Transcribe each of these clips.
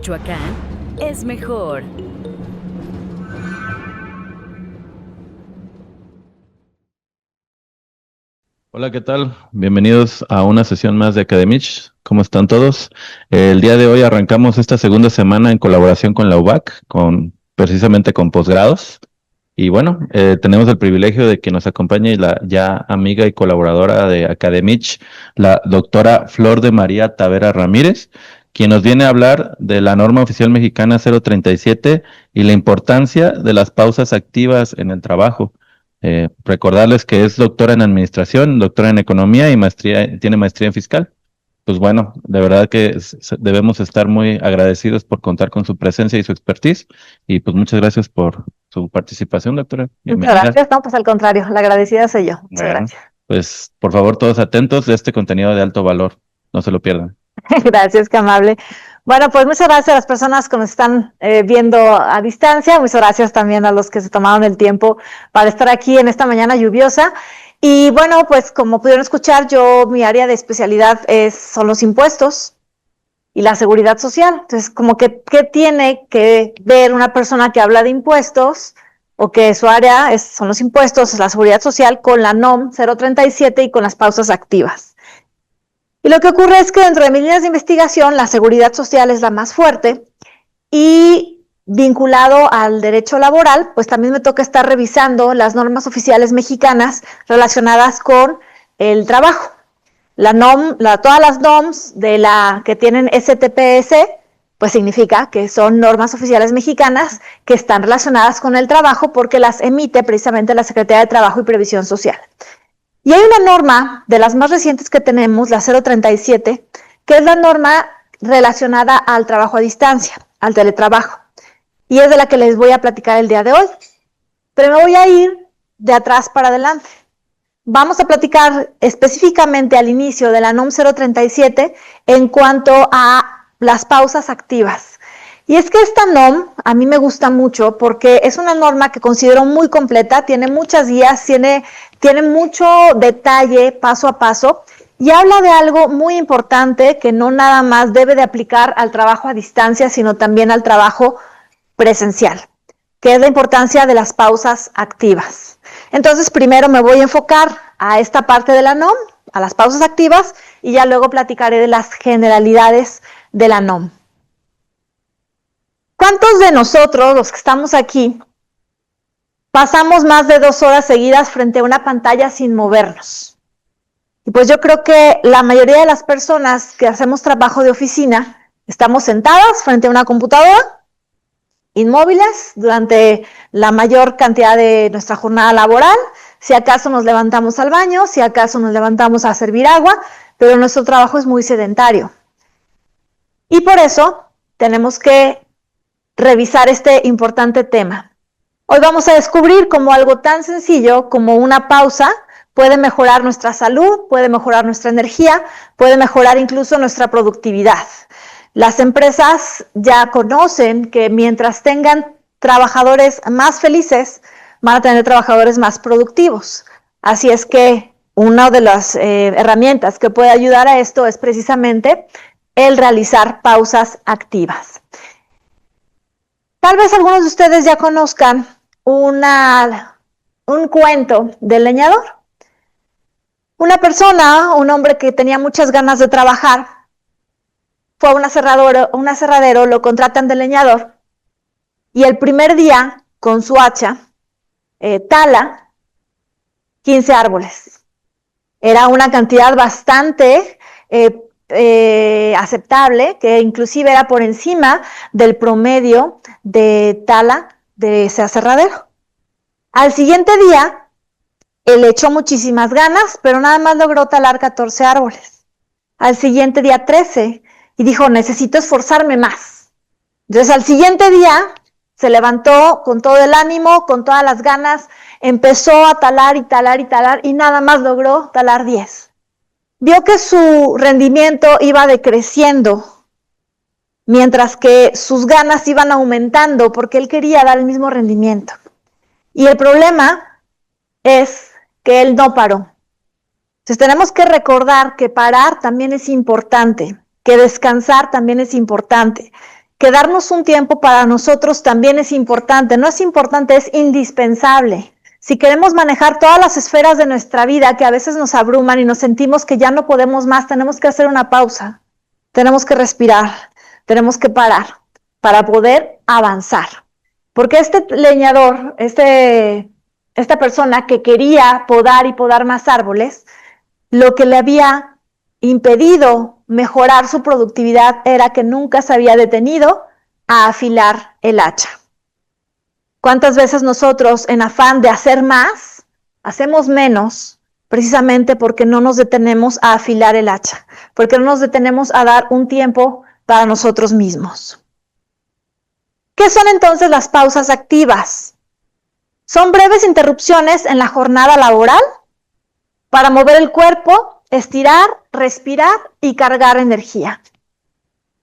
Michoacán es mejor. Hola, ¿qué tal? Bienvenidos a una sesión más de Academich. ¿Cómo están todos? El día de hoy arrancamos esta segunda semana en colaboración con la UBAC, precisamente con posgrados. Y bueno, tenemos el privilegio de que nos acompañe la ya amiga y colaboradora de Academich, la doctora Flor de María Tavera Ramírez, quien nos viene a hablar de la norma oficial mexicana 037 y la importancia de las pausas activas en el trabajo. Recordarles que es doctora en administración, doctora en economía y tiene maestría en fiscal. Pues bueno, de verdad que debemos estar muy agradecidos por contar con su presencia y su expertise. Y pues muchas gracias por su participación, doctora. Muchas Bienvenida. gracias. No, pues al contrario, la agradecida soy yo. Muchas Bueno, gracias. pues por favor todos atentos de este contenido de alto valor. No se lo pierdan. Gracias, qué amable. Bueno, pues muchas gracias a las personas que nos están viendo a distancia. Muchas gracias también a los que se tomaron el tiempo para estar aquí en esta mañana lluviosa. Y bueno, pues como pudieron escuchar, mi área de especialidad son los impuestos y la seguridad social. Entonces, como que, ¿qué tiene que ver una persona que habla de impuestos o que su área son los impuestos, la seguridad social, con la NOM 037 y con las pausas activas? Y lo que ocurre es que dentro de mis líneas de investigación, la seguridad social es la más fuerte y vinculado al derecho laboral, pues también me toca estar revisando las normas oficiales mexicanas relacionadas con el trabajo. Todas las NOMs que tienen STPS, pues significa que son normas oficiales mexicanas que están relacionadas con el trabajo porque las emite precisamente la Secretaría de Trabajo y Previsión Social. Y hay una norma de las más recientes que tenemos, la 037, que es la norma relacionada al trabajo a distancia, al teletrabajo. Y es de la que les voy a platicar el día de hoy. Pero me voy a ir de atrás para adelante. Vamos a platicar específicamente al inicio de la NOM 037 en cuanto a las pausas activas. Y es que esta NOM a mí me gusta mucho porque es una norma que considero muy completa, tiene muchas guías, tiene mucho detalle paso a paso y habla de algo muy importante que no nada más debe de aplicar al trabajo a distancia, sino también al trabajo presencial, que es la importancia de las pausas activas. Entonces, primero me voy a enfocar a esta parte de la NOM, a las pausas activas, y ya luego platicaré de las generalidades de la NOM. ¿Cuántos de nosotros, los que estamos aquí, pasamos más de 2 horas seguidas frente a una pantalla sin movernos? Y pues yo creo que la mayoría de las personas que hacemos trabajo de oficina estamos sentadas frente a una computadora, inmóviles durante la mayor cantidad de nuestra jornada laboral. Si acaso nos levantamos al baño, si acaso nos levantamos a servir agua, pero nuestro trabajo es muy sedentario. Y por eso tenemos que revisar este importante tema. Hoy vamos a descubrir cómo algo tan sencillo como una pausa puede mejorar nuestra salud, puede mejorar nuestra energía, puede mejorar incluso nuestra productividad. Las empresas ya conocen que mientras tengan trabajadores más felices, van a tener trabajadores más productivos. Así es que una de las herramientas que puede ayudar a esto es precisamente el realizar pausas activas. Tal vez algunos de ustedes ya conozcan un cuento del leñador. Una persona, un hombre que tenía muchas ganas de trabajar, fue a un aserradero, lo contratan de leñador y el primer día con su hacha tala 15 árboles. Era una cantidad bastante aceptable, que inclusive era por encima del promedio de tala de ese aserradero. Al siguiente día, él echó muchísimas ganas, pero nada más logró talar 14 árboles. Al siguiente día 13, y dijo, necesito esforzarme más. Entonces al siguiente día se levantó con todo el ánimo, con todas las ganas, empezó a talar y talar y talar y nada más logró talar 10. Vio que su rendimiento iba decreciendo, mientras que sus ganas iban aumentando porque él quería dar el mismo rendimiento. Y el problema es que él no paró. Entonces tenemos que recordar que parar también es importante, que descansar también es importante, que darnos un tiempo para nosotros también es importante. No es importante, es indispensable. Si queremos manejar todas las esferas de nuestra vida que a veces nos abruman y nos sentimos que ya no podemos más, tenemos que hacer una pausa, tenemos que respirar, tenemos que parar para poder avanzar. Porque este leñador, esta persona que quería podar y podar más árboles, lo que le había impedido mejorar su productividad era que nunca se había detenido a afilar el hacha. ¿Cuántas veces nosotros, en afán de hacer más, hacemos menos, precisamente porque no nos detenemos a afilar el hacha, porque no nos detenemos a dar un tiempo para nosotros mismos? ¿Qué son entonces las pausas activas? Son breves interrupciones en la jornada laboral para mover el cuerpo, estirar, respirar y cargar energía.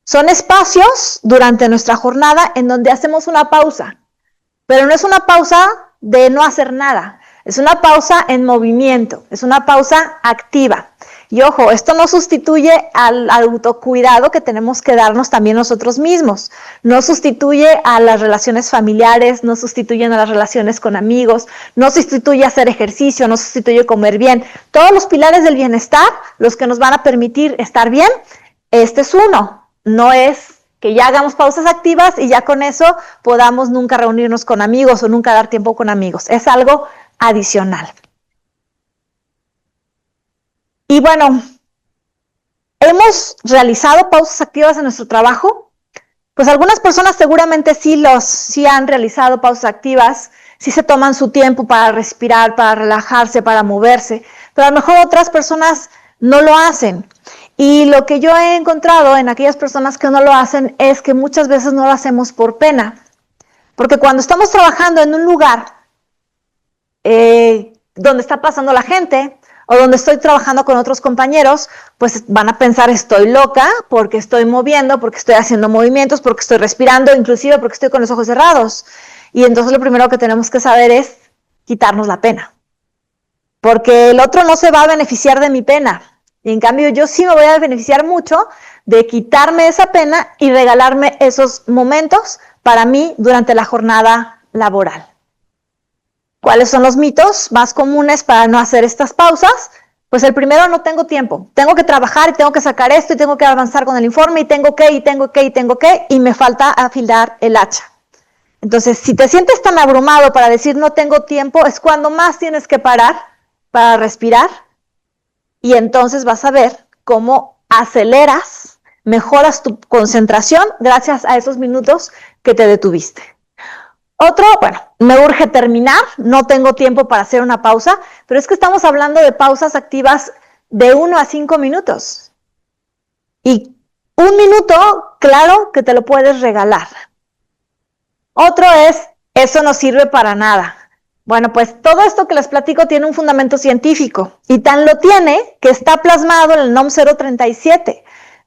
Son espacios durante nuestra jornada en donde hacemos una pausa, pero no es una pausa de no hacer nada, es una pausa en movimiento, es una pausa activa. Y ojo, esto no sustituye al autocuidado que tenemos que darnos también nosotros mismos, no sustituye a las relaciones familiares, no sustituyen a las relaciones con amigos, no sustituye hacer ejercicio, no sustituye comer bien. Todos los pilares del bienestar, los que nos van a permitir estar bien, este es uno, no es que ya hagamos pausas activas y ya con eso podamos nunca reunirnos con amigos o nunca dar tiempo con amigos. Es algo adicional. Y bueno, ¿hemos realizado pausas activas en nuestro trabajo? Pues algunas personas seguramente sí han realizado pausas activas, sí se toman su tiempo para respirar, para relajarse, para moverse, pero a lo mejor otras personas no lo hacen. Y lo que yo he encontrado en aquellas personas que no lo hacen es que muchas veces no lo hacemos por pena. Porque cuando estamos trabajando en un lugar donde está pasando la gente o donde estoy trabajando con otros compañeros, pues van a pensar estoy loca porque estoy moviendo, porque estoy haciendo movimientos, porque estoy respirando, inclusive porque estoy con los ojos cerrados. Y entonces lo primero que tenemos que saber es quitarnos la pena. Porque el otro no se va a beneficiar de mi pena. Y en cambio yo sí me voy a beneficiar mucho de quitarme esa pena y regalarme esos momentos para mí durante la jornada laboral. ¿Cuáles son los mitos más comunes para no hacer estas pausas? Pues el primero, no tengo tiempo. Tengo que trabajar y tengo que sacar esto y tengo que avanzar con el informe y tengo que y me falta afilar el hacha. Entonces, si te sientes tan abrumado para decir no tengo tiempo, es cuando más tienes que parar para respirar. Y entonces vas a ver cómo aceleras, mejoras tu concentración gracias a esos minutos que te detuviste. Otro, bueno, me urge terminar, no tengo tiempo para hacer una pausa, pero es que estamos hablando de pausas activas de 1 a 5 minutos. Y 1 minuto, claro que te lo puedes regalar. Otro es, eso no sirve para nada. Bueno, pues todo esto que les platico tiene un fundamento científico y tan lo tiene que está plasmado en el NOM 037.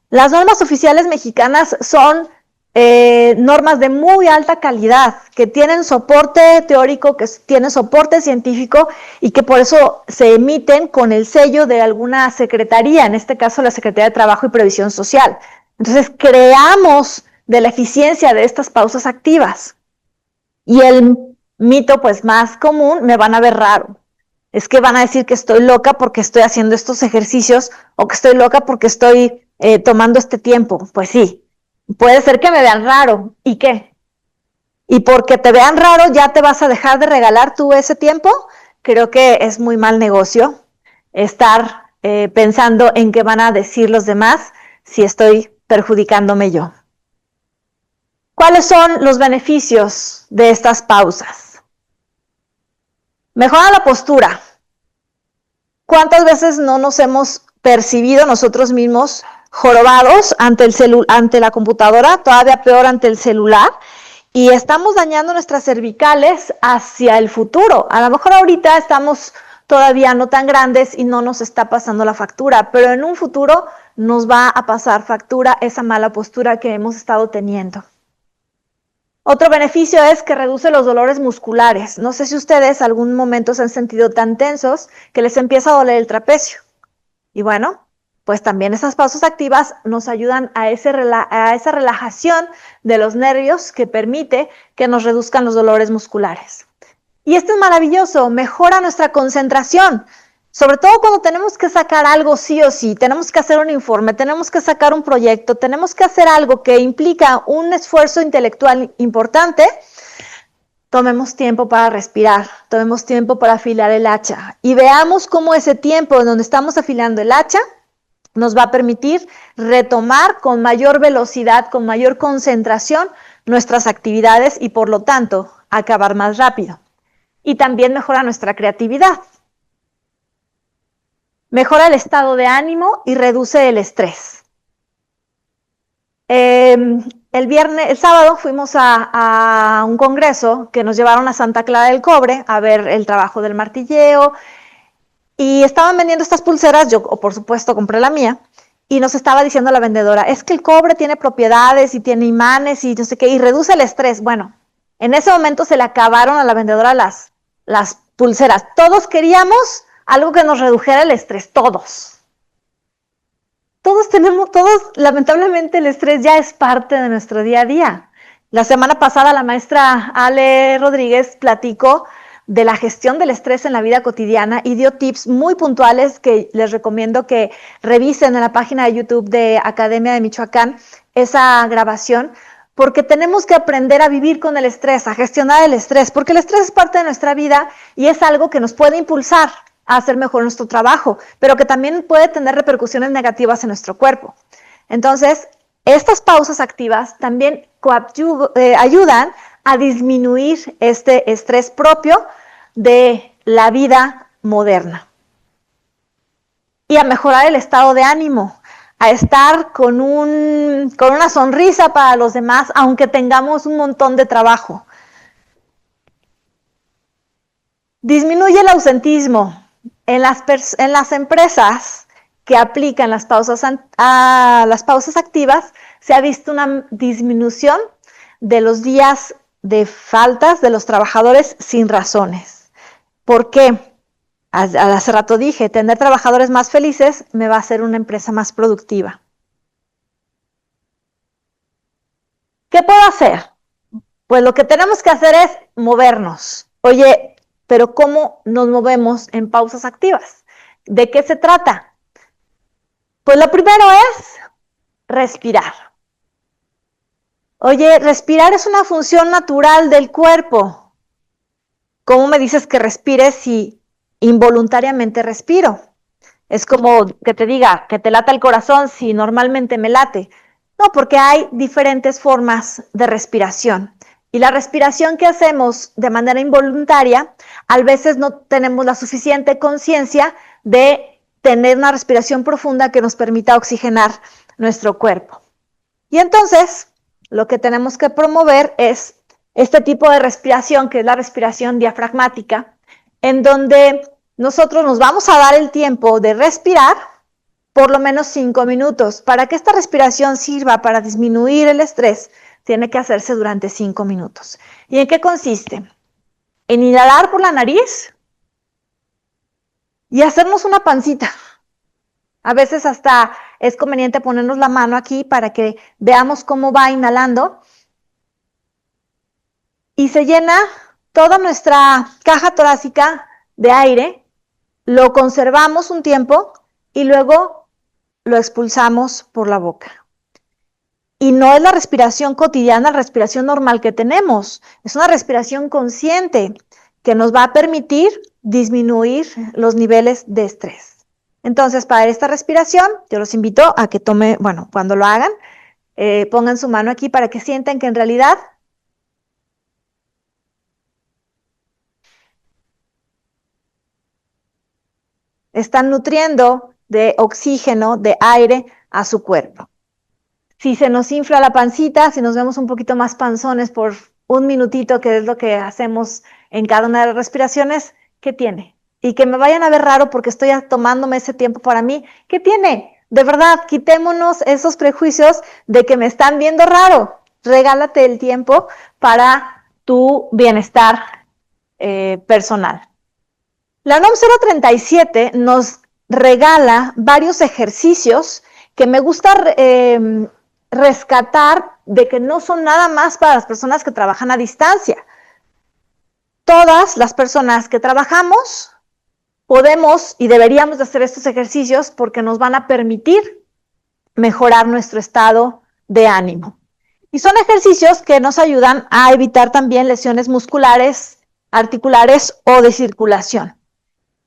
Las normas oficiales mexicanas son normas de muy alta calidad, que tienen soporte teórico, que tienen soporte científico y que por eso se emiten con el sello de alguna secretaría, en este caso la Secretaría de Trabajo y Previsión Social. Entonces creamos de la eficiencia de estas pausas activas. Y el mito pues más común, me van a ver raro, es que van a decir que estoy loca porque estoy haciendo estos ejercicios o que estoy loca porque estoy tomando este tiempo. Pues sí, puede ser que me vean raro, ¿y qué? Y porque te vean raro ya te vas a dejar de regalar tú ese tiempo. Creo que es muy mal negocio estar pensando en qué van a decir los demás si estoy perjudicándome yo. ¿Cuáles son los beneficios de estas pausas? Mejora la postura. ¿Cuántas veces no nos hemos percibido nosotros mismos jorobados ante la computadora, todavía peor ante el celular? Y estamos dañando nuestras cervicales hacia el futuro. A lo mejor ahorita estamos todavía no tan grandes y no nos está pasando la factura, pero en un futuro nos va a pasar factura esa mala postura que hemos estado teniendo. Otro beneficio es que reduce los dolores musculares. No sé si ustedes algún momento se han sentido tan tensos que les empieza a doler el trapecio. Y bueno, pues también esas pausas activas nos ayudan a esa relajación de los nervios que permite que nos reduzcan los dolores musculares. Y esto es maravilloso, mejora nuestra concentración, sobre todo cuando tenemos que sacar algo sí o sí, tenemos que hacer un informe, tenemos que sacar un proyecto, tenemos que hacer algo que implica un esfuerzo intelectual importante. Tomemos tiempo para respirar, tomemos tiempo para afilar el hacha y veamos cómo ese tiempo en donde estamos afilando el hacha nos va a permitir retomar con mayor velocidad, con mayor concentración nuestras actividades y por lo tanto acabar más rápido. Y también mejora nuestra creatividad. Mejora el estado de ánimo y reduce el estrés. El sábado fuimos a un congreso que nos llevaron a Santa Clara del Cobre a ver el trabajo del martilleo y estaban vendiendo estas pulseras, yo por supuesto compré la mía y nos estaba diciendo la vendedora, es que el cobre tiene propiedades y tiene imanes y no sé qué y reduce el estrés. Bueno, en ese momento se le acabaron a la vendedora las pulseras. Todos queríamos algo que nos redujera el estrés, todos. Todos, lamentablemente el estrés ya es parte de nuestro día a día. La semana pasada la maestra Ale Rodríguez platicó de la gestión del estrés en la vida cotidiana y dio tips muy puntuales que les recomiendo que revisen en la página de YouTube de Academia de Michoacán, esa grabación, porque tenemos que aprender a vivir con el estrés, a gestionar el estrés, porque el estrés es parte de nuestra vida y es algo que nos puede impulsar a hacer mejor nuestro trabajo, pero que también puede tener repercusiones negativas en nuestro cuerpo. Entonces, estas pausas activas también ayudan a disminuir este estrés propio de la vida moderna y a mejorar el estado de ánimo, a estar con una sonrisa para los demás, aunque tengamos un montón de trabajo. Disminuye el ausentismo. En las empresas que aplican las pausas activas, se ha visto una disminución de los días de faltas de los trabajadores sin razones. ¿Por qué? Hace rato dije, tener trabajadores más felices me va a hacer una empresa más productiva. ¿Qué puedo hacer? Pues lo que tenemos que hacer es movernos. Oye, pero ¿cómo nos movemos en pausas activas? ¿De qué se trata? Pues lo primero es respirar. Oye, respirar es una función natural del cuerpo. ¿Cómo me dices que respires si involuntariamente respiro? Es como que te diga que te lata el corazón si normalmente me late. No, porque hay diferentes formas de respiración. Y la respiración que hacemos de manera involuntaria, a veces no tenemos la suficiente conciencia de tener una respiración profunda que nos permita oxigenar nuestro cuerpo. Y entonces, lo que tenemos que promover es este tipo de respiración, que es la respiración diafragmática, en donde nosotros nos vamos a dar el tiempo de respirar por lo menos 5 minutos. Para que esta respiración sirva para disminuir el estrés, tiene que hacerse durante 5 minutos. ¿Y en qué consiste? En inhalar por la nariz y hacernos una pancita. A veces hasta es conveniente ponernos la mano aquí para que veamos cómo va inhalando. Y se llena toda nuestra caja torácica de aire, lo conservamos un tiempo y luego lo expulsamos por la boca. Y no es la respiración cotidiana, la respiración normal que tenemos. Es una respiración consciente que nos va a permitir disminuir los niveles de estrés. Entonces, para esta respiración, yo los invito a que cuando lo hagan, pongan su mano aquí para que sientan que en realidad están nutriendo de oxígeno, de aire a su cuerpo. Si se nos infla la pancita, si nos vemos un poquito más panzones por un minutito, que es lo que hacemos en cada una de las respiraciones, ¿qué tiene? Y que me vayan a ver raro porque estoy tomándome ese tiempo para mí, ¿qué tiene? De verdad, quitémonos esos prejuicios de que me están viendo raro. Regálate el tiempo para tu bienestar personal. La NOM 037 nos regala varios ejercicios que me gusta rescatar de que no son nada más para las personas que trabajan a distancia. Todas las personas que trabajamos podemos y deberíamos de hacer estos ejercicios porque nos van a permitir mejorar nuestro estado de ánimo. Y son ejercicios que nos ayudan a evitar también lesiones musculares, articulares o de circulación.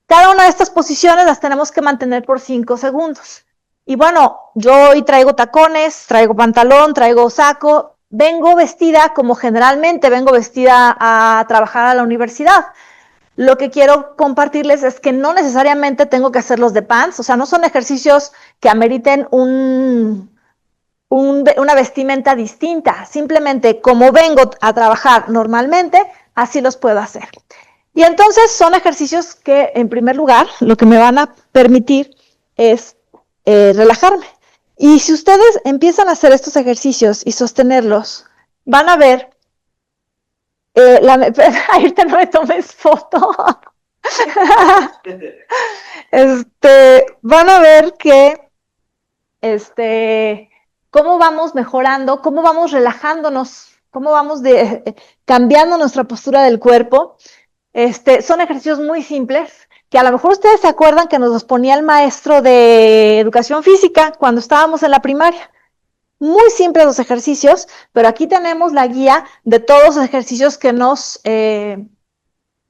Cada una de estas posiciones las tenemos que mantener por 5 segundos. Y bueno, yo hoy traigo tacones, traigo pantalón, traigo saco, vengo vestida como generalmente vengo vestida a trabajar a la universidad. Lo que quiero compartirles es que no necesariamente tengo que hacerlos de pants, o sea, no son ejercicios que ameriten una vestimenta distinta, simplemente como vengo a trabajar normalmente, así los puedo hacer. Y entonces son ejercicios que, en primer lugar, lo que me van a permitir es relajarme. Y si ustedes empiezan a hacer estos ejercicios y sostenerlos, van a ver, ahorita no me tomes foto, van a ver que cómo vamos mejorando, cómo vamos relajándonos, cómo vamos cambiando nuestra postura del cuerpo. Son ejercicios muy simples, que a lo mejor ustedes se acuerdan que nos los ponía el maestro de educación física cuando estábamos en la primaria. Muy simples los ejercicios, pero aquí tenemos la guía de todos los ejercicios que nos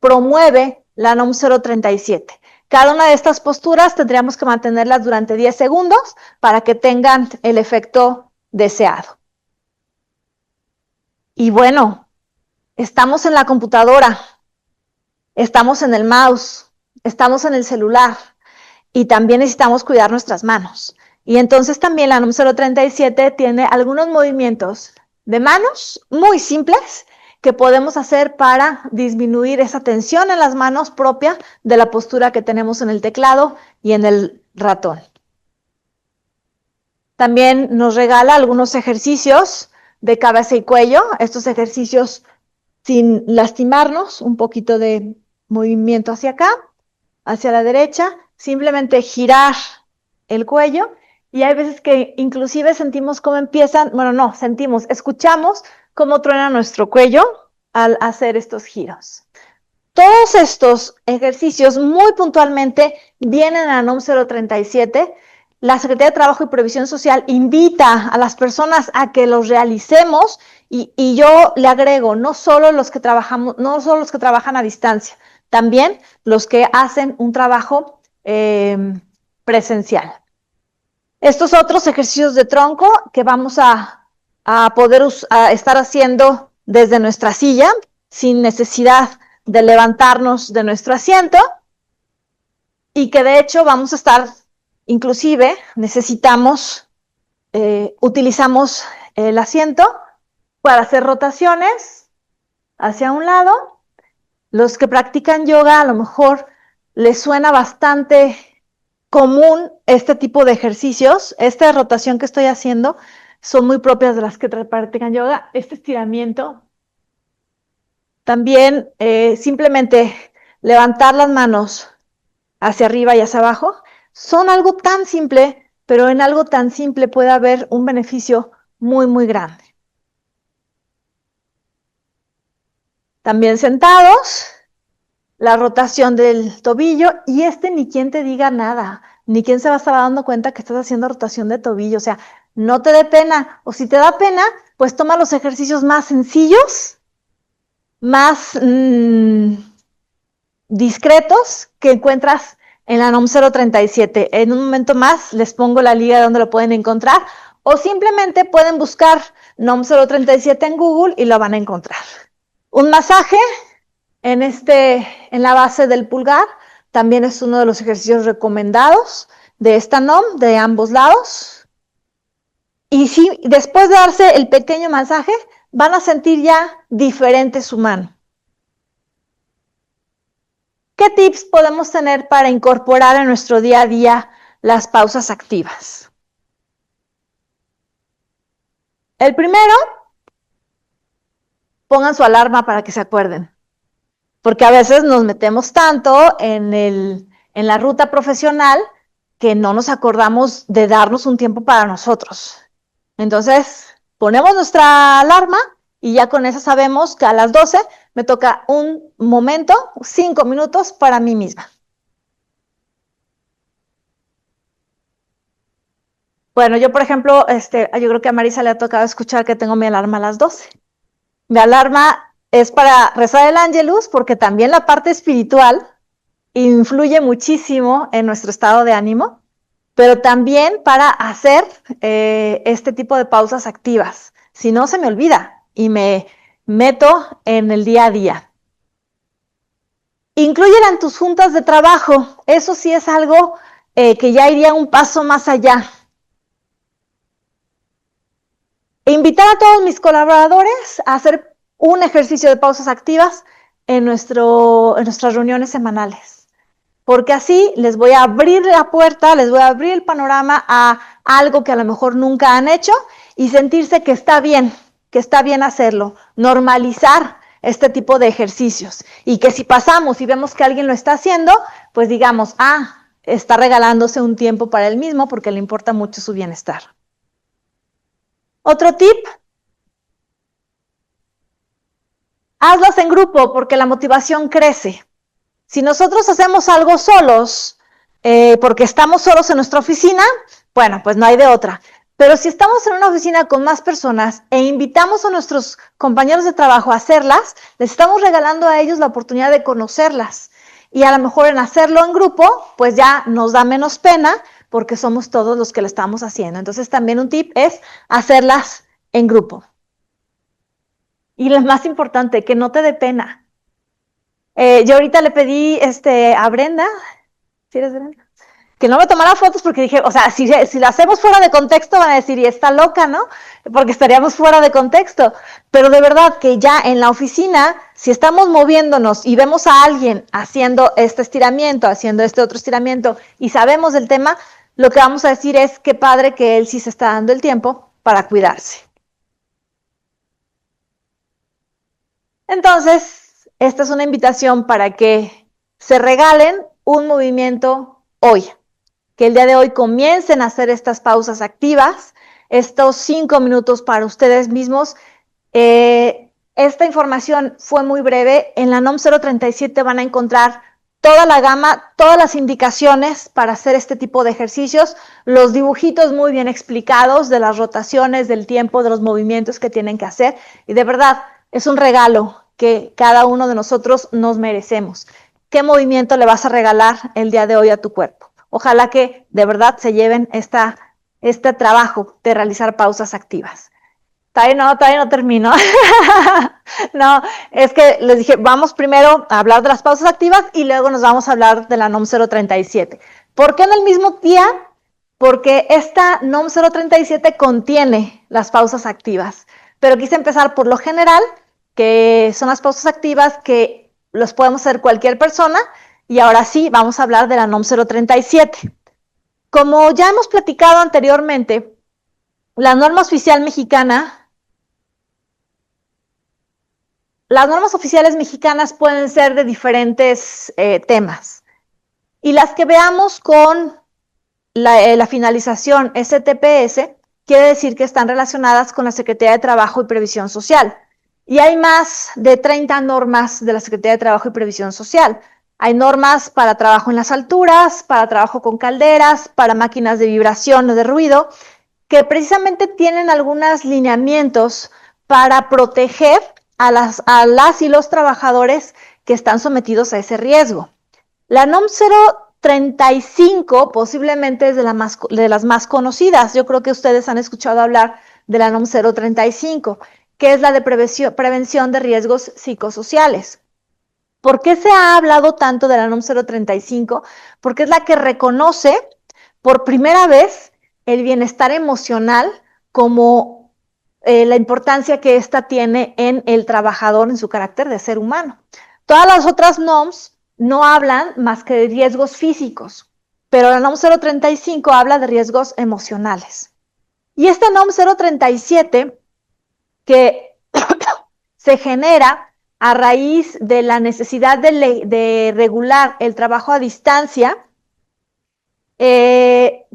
promueve la NOM 037. Cada una de estas posturas tendríamos que mantenerlas durante 10 segundos para que tengan el efecto deseado. Y bueno, estamos en la computadora, estamos en el mouse, estamos en el celular y también necesitamos cuidar nuestras manos. Y entonces también la NOM 037 tiene algunos movimientos de manos muy simples que podemos hacer para disminuir esa tensión en las manos propia de la postura que tenemos en el teclado y en el ratón. También nos regala algunos ejercicios de cabeza y cuello, estos ejercicios sin lastimarnos, un poquito de movimiento hacia acá, hacia la derecha, simplemente girar el cuello y hay veces que inclusive sentimos cómo empiezan, bueno, no, escuchamos cómo truena nuestro cuello al hacer estos giros. Todos estos ejercicios muy puntualmente vienen a la NOM 037. La Secretaría de Trabajo y Previsión Social invita a las personas a que los realicemos y yo le agrego, no solo los que trabajan a distancia, también los que hacen un trabajo presencial. Estos otros ejercicios de tronco que vamos a poder estar haciendo desde nuestra silla, sin necesidad de levantarnos de nuestro asiento, y que de hecho vamos a estar, inclusive utilizamos el asiento para hacer rotaciones hacia un lado. Los que practican yoga a lo mejor les suena bastante común este tipo de ejercicios. Esta rotación que estoy haciendo son muy propias de las que practican yoga. Este estiramiento. También simplemente levantar las manos hacia arriba y hacia abajo. Son algo tan simple, pero en algo tan simple puede haber un beneficio muy, muy grande. También sentados, la rotación del tobillo, y ni quien te diga nada, ni quien se va a estar dando cuenta que estás haciendo rotación de tobillo. O sea, no te dé pena, o si te da pena, pues toma los ejercicios más sencillos, más discretos que encuentras en la NOM 037. En un momento más les pongo la liga de donde lo pueden encontrar, o simplemente pueden buscar NOM 037 en Google y lo van a encontrar. Un masaje en la base del pulgar también es uno de los ejercicios recomendados de esta NOM, de ambos lados. Y si después de darse el pequeño masaje, van a sentir ya diferente su mano. ¿Qué tips podemos tener para incorporar en nuestro día a día las pausas activas? El primero, pongan su alarma para que se acuerden. Porque a veces nos metemos tanto en la ruta profesional que no nos acordamos de darnos un tiempo para nosotros. Entonces, ponemos nuestra alarma y ya con eso sabemos que a las 12 me toca un momento, 5 minutos para mí misma. Bueno, yo por ejemplo, yo creo que a Marisa le ha tocado escuchar que tengo mi alarma a las 12. Mi alarma es para rezar el Ángelus, porque también la parte espiritual influye muchísimo en nuestro estado de ánimo, pero también para hacer este tipo de pausas activas. Si no, se me olvida y me meto en el día a día. Inclúyela en tus juntas de trabajo. Eso sí es algo que ya iría un paso más allá. E invitar a todos mis colaboradores a hacer un ejercicio de pausas activas en nuestras reuniones semanales. Porque así les voy a abrir la puerta, les voy a abrir el panorama a algo que a lo mejor nunca han hecho y sentirse que está bien hacerlo, normalizar este tipo de ejercicios. Y que si pasamos y vemos que alguien lo está haciendo, pues digamos, está regalándose un tiempo para él mismo porque le importa mucho su bienestar. Otro tip, hazlas en grupo porque la motivación crece. Si nosotros hacemos algo solos, porque estamos solos en nuestra oficina, bueno, pues no hay de otra. Pero si estamos en una oficina con más personas e invitamos a nuestros compañeros de trabajo a hacerlas, les estamos regalando a ellos la oportunidad de conocerlas. Y a lo mejor en hacerlo en grupo, pues ya nos da menos pena porque somos todos los que lo estamos haciendo. Entonces también un tip es hacerlas en grupo. Y lo más importante, que no te dé pena. Yo ahorita le pedí a Brenda, ¿sí eres Brenda? Que no me tomara fotos porque dije, o sea, si la hacemos fuera de contexto van a decir, y está loca, ¿no? Porque estaríamos fuera de contexto. Pero de verdad que ya en la oficina, si estamos moviéndonos y vemos a alguien haciendo este estiramiento, haciendo este otro estiramiento y sabemos del tema, lo que vamos a decir es, qué padre que él sí se está dando el tiempo para cuidarse. Entonces, esta es una invitación para que se regalen un movimiento hoy, que el día de hoy comiencen a hacer estas pausas activas, estos 5 minutos para ustedes mismos. Esta información fue muy breve. En la NOM 037 van a encontrar toda la gama, todas las indicaciones para hacer este tipo de ejercicios, los dibujitos muy bien explicados de las rotaciones, del tiempo, de los movimientos que tienen que hacer. Y de verdad, es un regalo que cada uno de nosotros nos merecemos. ¿Qué movimiento le vas a regalar el día de hoy a tu cuerpo? Ojalá que de verdad se lleven este trabajo de realizar pausas activas. Todavía no termino. No, es que les dije, vamos primero a hablar de las pausas activas y luego nos vamos a hablar de la NOM 037. ¿Por qué en el mismo día? Porque esta NOM 037 contiene las pausas activas. Pero quise empezar por lo general, que son las pausas activas que los podemos hacer cualquier persona. Y ahora sí, vamos a hablar de la NOM 037. Como ya hemos platicado anteriormente, la norma oficial mexicana, las normas oficiales mexicanas pueden ser de diferentes temas. Y las que veamos con la finalización STPS, quiere decir que están relacionadas con la Secretaría de Trabajo y Previsión Social. Y hay más de 30 normas de la Secretaría de Trabajo y Previsión Social. Hay normas para trabajo en las alturas, para trabajo con calderas, para máquinas de vibración o de ruido, que precisamente tienen algunos lineamientos para proteger a las y los trabajadores que están sometidos a ese riesgo. La NOM 035 posiblemente es de las más conocidas. Yo creo que ustedes han escuchado hablar de la NOM 035, que es la de prevención de riesgos psicosociales. ¿Por qué se ha hablado tanto de la NOM 035? Porque es la que reconoce por primera vez el bienestar emocional como la importancia que ésta tiene en el trabajador, en su carácter de ser humano. Todas las otras NOMs no hablan más que de riesgos físicos, pero la NOM 035 habla de riesgos emocionales. Y esta NOM 037, que se genera a raíz de la necesidad de regular el trabajo a distancia,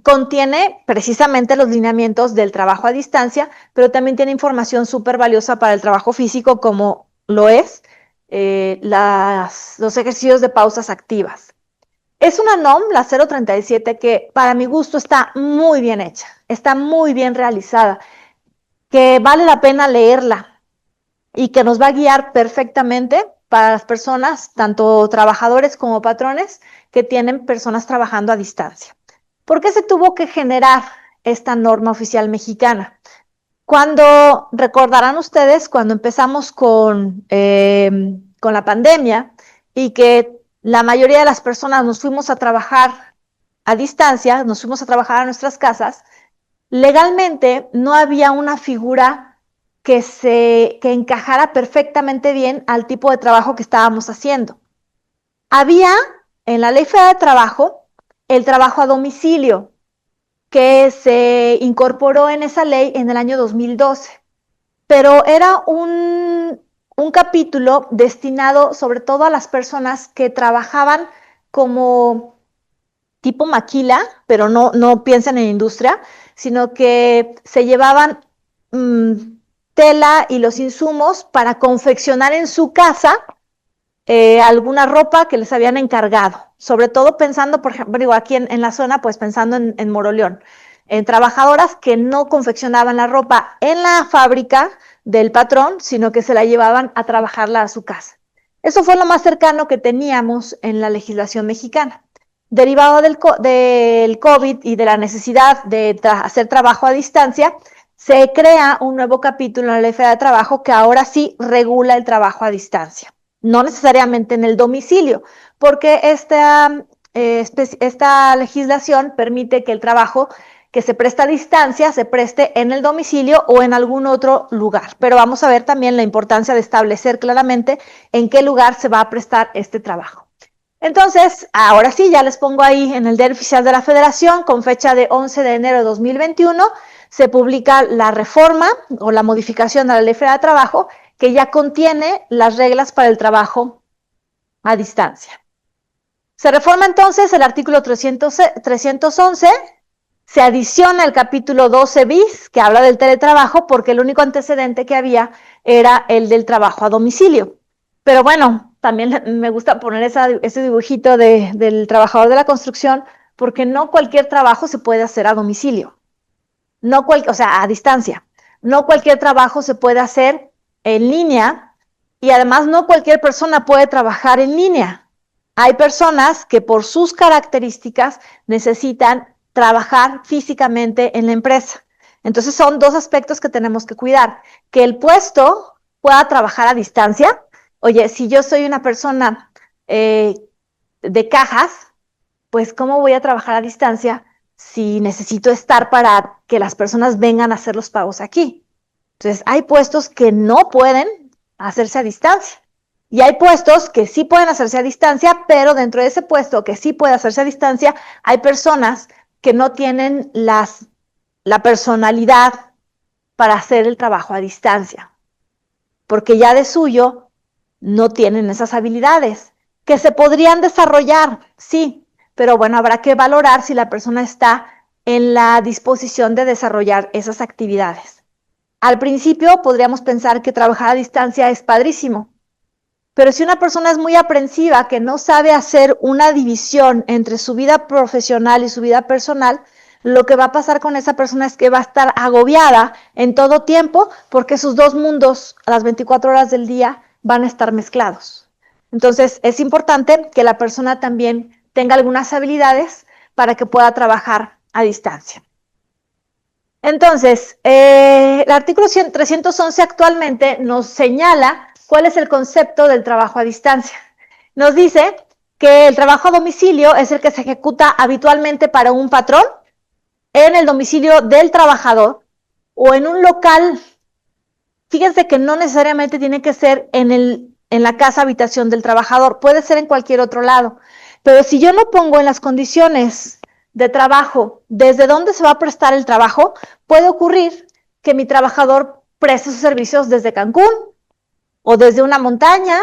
contiene precisamente los lineamientos del trabajo a distancia, pero también tiene información súper valiosa para el trabajo físico, como lo es los ejercicios de pausas activas. Es una NOM, la 037, que para mi gusto está muy bien hecha, está muy bien realizada, que vale la pena leerla y que nos va a guiar perfectamente para las personas, tanto trabajadores como patrones, que tienen personas trabajando a distancia. ¿Por qué se tuvo que generar esta norma oficial mexicana? Cuando recordarán ustedes, cuando empezamos con la pandemia y que la mayoría de las personas nos fuimos a trabajar a distancia, nos fuimos a trabajar a nuestras casas, legalmente no había una figura que encajara perfectamente bien al tipo de trabajo que estábamos haciendo. Había en la Ley Federal de Trabajo el trabajo a domicilio, que se incorporó en esa ley en el año 2012, pero era un capítulo destinado sobre todo a las personas que trabajaban como tipo maquila, pero no piensan en industria, sino que se llevaban tela y los insumos para confeccionar en su casa alguna ropa que les habían encargado, sobre todo pensando, por ejemplo, digo, aquí en la zona, pues pensando en Moroleón, en trabajadoras que no confeccionaban la ropa en la fábrica del patrón, sino que se la llevaban a trabajarla a su casa. Eso fue lo más cercano que teníamos en la legislación mexicana. Derivado del COVID y de la necesidad de hacer trabajo a distancia, se crea un nuevo capítulo en la Ley Federal de Trabajo que ahora sí regula el trabajo a distancia. No necesariamente en el domicilio, porque esta legislación permite que el trabajo que se presta a distancia se preste en el domicilio o en algún otro lugar. Pero vamos a ver también la importancia de establecer claramente en qué lugar se va a prestar este trabajo. Entonces, ahora sí, ya les pongo ahí en el Diario Oficial de la Federación, con fecha de 11 de enero de 2021, se publica la reforma o la modificación a la Ley Federal de Trabajo, que ya contiene las reglas para el trabajo a distancia. Se reforma entonces el artículo 311, se adiciona el capítulo 12 bis, que habla del teletrabajo, porque el único antecedente que había era el del trabajo a domicilio. Pero bueno, también me gusta poner ese dibujito del trabajador de la construcción, porque no cualquier trabajo se puede hacer a domicilio, o sea, a distancia. No cualquier trabajo se puede hacer en línea y además no cualquier persona puede trabajar en línea. Hay personas que por sus características necesitan trabajar físicamente en la empresa. Entonces son dos aspectos que tenemos que cuidar. Que el puesto pueda trabajar a distancia. Oye, si yo soy una persona de cajas, pues ¿cómo voy a trabajar a distancia si necesito estar para que las personas vengan a hacer los pagos aquí? Entonces, hay puestos que no pueden hacerse a distancia. Y hay puestos que sí pueden hacerse a distancia, pero dentro de ese puesto que sí puede hacerse a distancia, hay personas que no tienen la personalidad para hacer el trabajo a distancia, porque ya de suyo no tienen esas habilidades, que se podrían desarrollar, sí, pero bueno, habrá que valorar si la persona está en la disposición de desarrollar esas actividades. Al principio podríamos pensar que trabajar a distancia es padrísimo, pero si una persona es muy aprensiva, que no sabe hacer una división entre su vida profesional y su vida personal, lo que va a pasar con esa persona es que va a estar agobiada en todo tiempo porque sus dos mundos a las 24 horas del día van a estar mezclados. Entonces, es importante que la persona también tenga algunas habilidades para que pueda trabajar a distancia. Entonces, el artículo 311 actualmente nos señala cuál es el concepto del trabajo a distancia. Nos dice que el trabajo a domicilio es el que se ejecuta habitualmente para un patrón en el domicilio del trabajador o en un local. Fíjense que no necesariamente tiene que ser en la casa habitación del trabajador, puede ser en cualquier otro lado. Pero si yo no pongo en las condiciones de trabajo desde dónde se va a prestar el trabajo, puede ocurrir que mi trabajador preste sus servicios desde Cancún o desde una montaña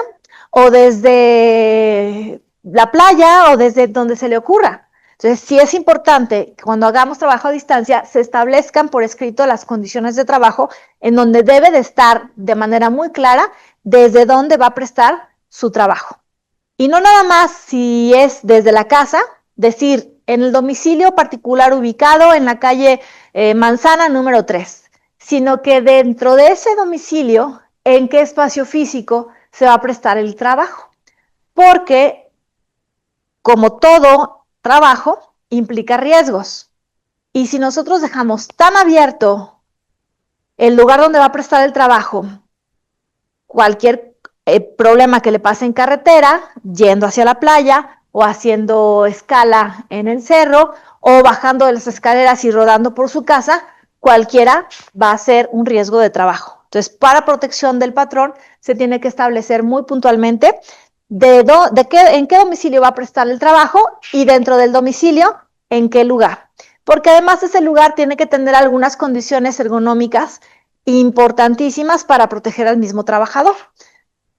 o desde la playa o desde donde se le ocurra. Entonces, sí es importante que cuando hagamos trabajo a distancia se establezcan por escrito las condiciones de trabajo en donde debe de estar de manera muy clara desde dónde va a prestar su trabajo. Y no nada más si es desde la casa, decir, en el domicilio particular ubicado en la calle Manzana número 3, sino que dentro de ese domicilio, en qué espacio físico se va a prestar el trabajo. Porque, como todo trabajo, implica riesgos. Y si nosotros dejamos tan abierto el lugar donde va a prestar el trabajo, cualquier problema que le pase en carretera, yendo hacia la playa o haciendo escala en el cerro o bajando de las escaleras y rodando por su casa, cualquiera va a ser un riesgo de trabajo. Entonces, para protección del patrón, se tiene que establecer muy puntualmente en qué domicilio va a prestar el trabajo y dentro del domicilio, en qué lugar. Porque además ese lugar tiene que tener algunas condiciones ergonómicas importantísimas para proteger al mismo trabajador.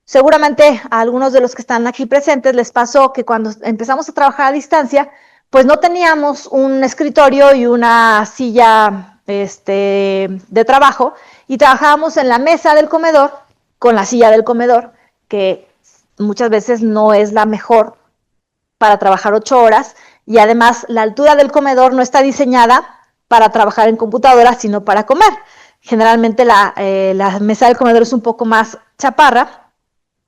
Seguramente a algunos de los que están aquí presentes les pasó que cuando empezamos a trabajar a distancia, pues no teníamos un escritorio y una silla de trabajo y trabajábamos en la mesa del comedor con la silla del comedor, que muchas veces no es la mejor para trabajar 8 horas y además la altura del comedor no está diseñada para trabajar en computadora, sino para comer. Generalmente la mesa del comedor es un poco más chaparra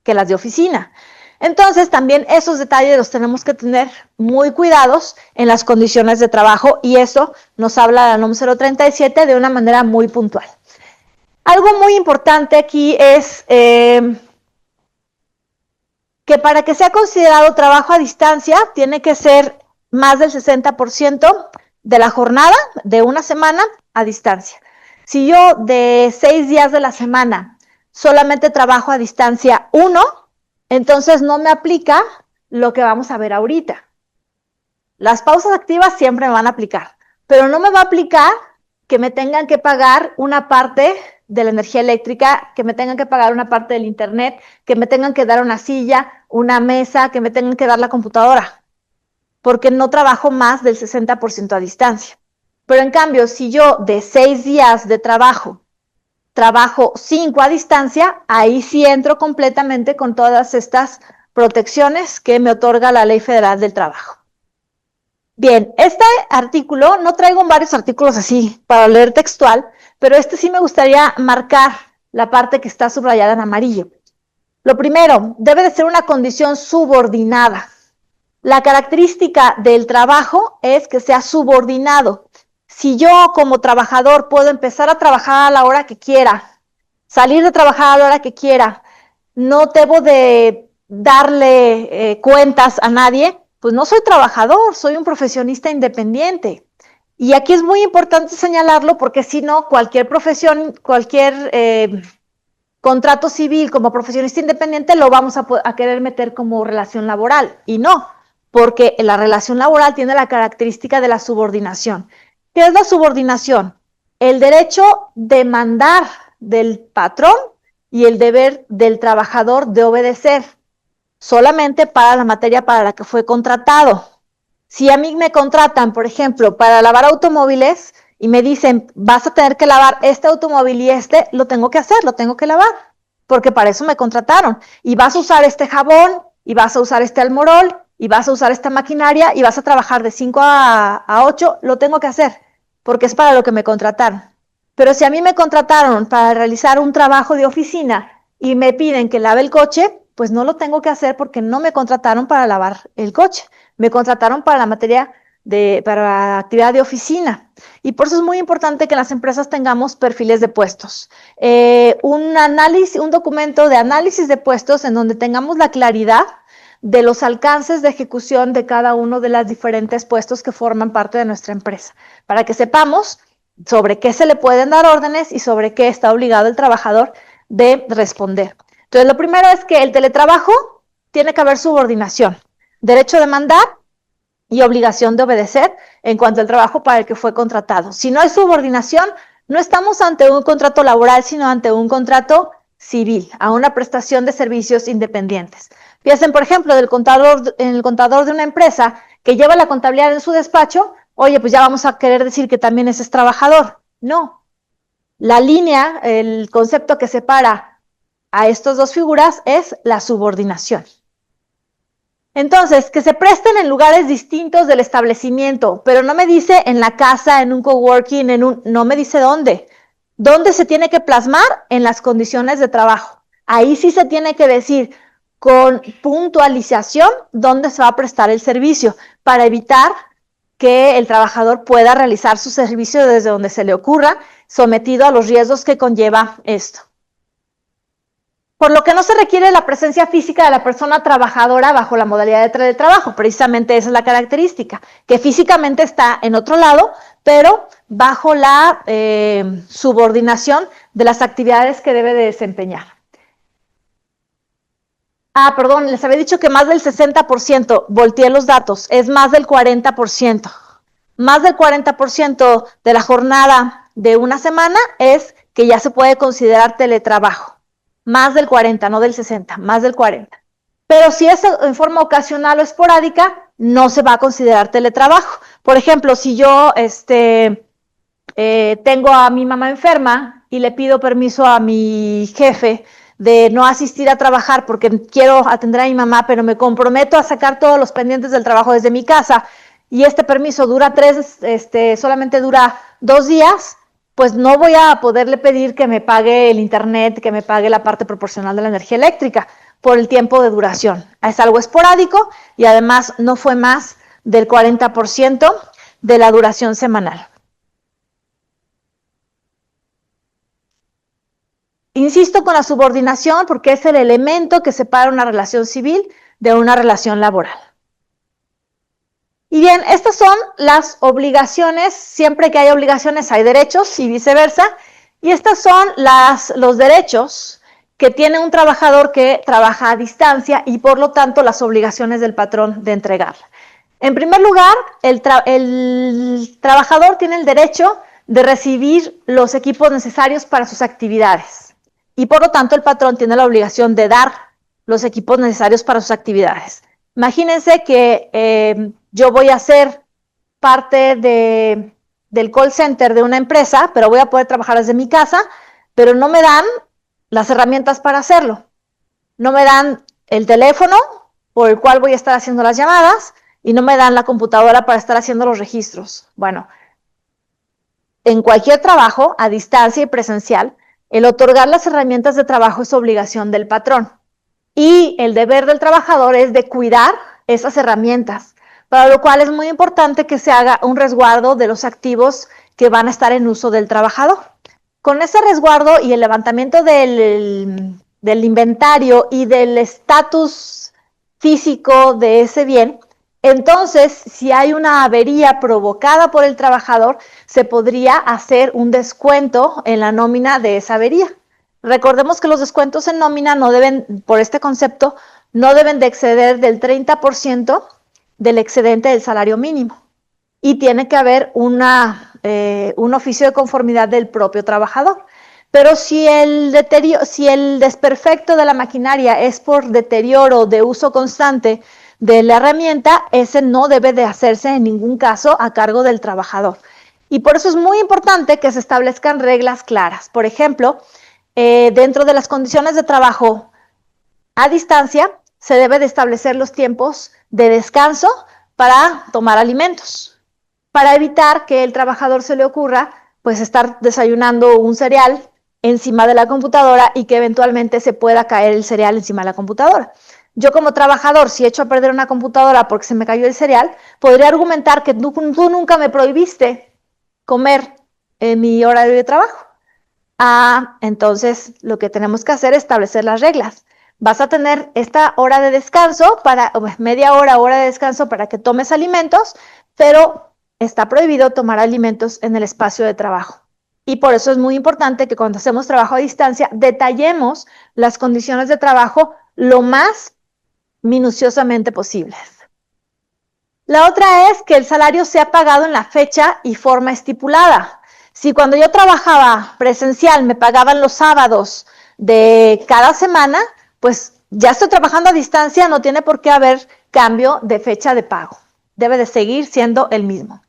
que las de oficina. Entonces, también esos detalles los tenemos que tener muy cuidados en las condiciones de trabajo y eso nos habla la NOM 037 de una manera muy puntual. Algo muy importante aquí es que para que sea considerado trabajo a distancia tiene que ser más del 60% de la jornada de una semana a distancia. Si yo de 6 días de la semana solamente trabajo a distancia 1, entonces no me aplica lo que vamos a ver ahorita. Las pausas activas siempre me van a aplicar, pero no me va a aplicar que me tengan que pagar una parte de la energía eléctrica, que me tengan que pagar una parte del internet, que me tengan que dar una silla, una mesa, que me tengan que dar la computadora, porque no trabajo más del 60% a distancia. Pero en cambio, si yo de 6 días de trabajo 5 a distancia, ahí sí entro completamente con todas estas protecciones que me otorga la Ley Federal del Trabajo. Bien, este artículo, no traigo varios artículos así para leer textual, pero este sí me gustaría marcar la parte que está subrayada en amarillo. Lo primero, debe de ser una condición subordinada. La característica del trabajo es que sea subordinado. Si yo como trabajador puedo empezar a trabajar a la hora que quiera, salir de trabajar a la hora que quiera, no debo de darle cuentas a nadie, pues no soy trabajador, soy un profesionista independiente. Y aquí es muy importante señalarlo porque si no, cualquier profesión, cualquier contrato civil como profesionista independiente lo vamos a querer meter como relación laboral. Y no, porque la relación laboral tiene la característica de la subordinación. ¿Qué es la subordinación? El derecho de mandar del patrón y el deber del trabajador de obedecer solamente para la materia para la que fue contratado. Si a mí me contratan, por ejemplo, para lavar automóviles y me dicen, vas a tener que lavar este automóvil y lo tengo que hacer, lo tengo que lavar, porque para eso me contrataron. Y vas a usar este jabón, y vas a usar este almorol, y vas a usar esta maquinaria, y vas a trabajar de 5 a 8, lo tengo que hacer, porque es para lo que me contrataron. Pero si a mí me contrataron para realizar un trabajo de oficina y me piden que lave el coche, pues no lo tengo que hacer porque no me contrataron para lavar el coche. Me contrataron para la materia para la actividad de oficina. Y por eso es muy importante que en las empresas tengamos perfiles de puestos. Un documento de análisis de puestos en donde tengamos la claridad de los alcances de ejecución de cada uno de los diferentes puestos que forman parte de nuestra empresa, para que sepamos sobre qué se le pueden dar órdenes y sobre qué está obligado el trabajador de responder. Entonces, lo primero es que el teletrabajo tiene que haber subordinación, derecho de mandar y obligación de obedecer en cuanto al trabajo para el que fue contratado. Si no hay subordinación, no estamos ante un contrato laboral, sino ante un contrato civil, a una prestación de servicios independientes. Piensen, por ejemplo, en el contador de una empresa que lleva la contabilidad en su despacho, oye, pues ya vamos a querer decir que también ese es trabajador. No. La línea, el concepto que separa a estas dos figuras es la subordinación. Entonces, que se presten en lugares distintos del establecimiento, pero no me dice en la casa, en un coworking, no me dice dónde. ¿Dónde se tiene que plasmar? En las condiciones de trabajo. Ahí sí se tiene que decir con puntualización dónde se va a prestar el servicio para evitar que el trabajador pueda realizar su servicio desde donde se le ocurra, sometido a los riesgos que conlleva esto. Por lo que no se requiere la presencia física de la persona trabajadora bajo la modalidad de teletrabajo. Precisamente esa es la característica, que físicamente está en otro lado, pero bajo la subordinación de las actividades que debe de desempeñar. Perdón, les había dicho que más del 60%, volteé los datos, es más del 40%. Más del 40% de la jornada de una semana es que ya se puede considerar teletrabajo. Más del 40, no del 60, más del 40. Pero si es en forma ocasional o esporádica, no se va a considerar teletrabajo. Por ejemplo, si yo tengo a mi mamá enferma y le pido permiso a mi jefe de no asistir a trabajar porque quiero atender a mi mamá, pero me comprometo a sacar todos los pendientes del trabajo desde mi casa y este permiso dura solamente dura 2 días, pues no voy a poderle pedir que me pague el internet, que me pague la parte proporcional de la energía eléctrica por el tiempo de duración. Es algo esporádico y además no fue más del 40% de la duración semanal. Insisto con la subordinación porque es el elemento que separa una relación civil de una relación laboral. Y bien, estas son las obligaciones. Siempre que hay obligaciones hay derechos y viceversa. Y estas son los derechos que tiene un trabajador que trabaja a distancia y por lo tanto las obligaciones del patrón de entregarla. En primer lugar, el trabajador tiene el derecho de recibir los equipos necesarios para sus actividades. Y por lo tanto el patrón tiene la obligación de dar los equipos necesarios para sus actividades. Imagínense que yo voy a ser parte del call center de una empresa, pero voy a poder trabajar desde mi casa, pero no me dan las herramientas para hacerlo. No me dan el teléfono por el cual voy a estar haciendo las llamadas y no me dan la computadora para estar haciendo los registros. Bueno, en cualquier trabajo, a distancia y presencial, el otorgar las herramientas de trabajo es obligación del patrón y el deber del trabajador es de cuidar esas herramientas, para lo cual es muy importante que se haga un resguardo de los activos que van a estar en uso del trabajador. Con ese resguardo y el levantamiento del inventario y del estatus físico de ese bien, entonces, si hay una avería provocada por el trabajador, se podría hacer un descuento en la nómina de esa avería. Recordemos que los descuentos en nómina no deben, por este concepto, no deben de exceder del 30% del excedente del salario mínimo. Y tiene que haber un oficio de conformidad del propio trabajador. Pero si el desperfecto de la maquinaria es por deterioro de uso constante de la herramienta, ese no debe de hacerse en ningún caso a cargo del trabajador. Y por eso es muy importante que se establezcan reglas claras. Por ejemplo, dentro de las condiciones de trabajo a distancia, se debe de establecer los tiempos de descanso para tomar alimentos, para evitar que el trabajador se le ocurra pues estar desayunando un cereal encima de la computadora y que eventualmente se pueda caer el cereal encima de la computadora. Yo como trabajador, si echo a perder una computadora porque se me cayó el cereal, podría argumentar que tú nunca me prohibiste comer en mi horario de trabajo. Entonces lo que tenemos que hacer es establecer las reglas. Vas a tener esta hora de descanso, media hora de descanso para que tomes alimentos, pero está prohibido tomar alimentos en el espacio de trabajo. Y por eso es muy importante que cuando hacemos trabajo a distancia, detallemos las condiciones de trabajo lo más minuciosamente posibles. La otra es que el salario sea pagado en la fecha y forma estipulada. Si cuando yo trabajaba presencial me pagaban los sábados de cada semana, pues ya estoy trabajando a distancia, no tiene por qué haber cambio de fecha de pago. debe de seguir siendo el mismo.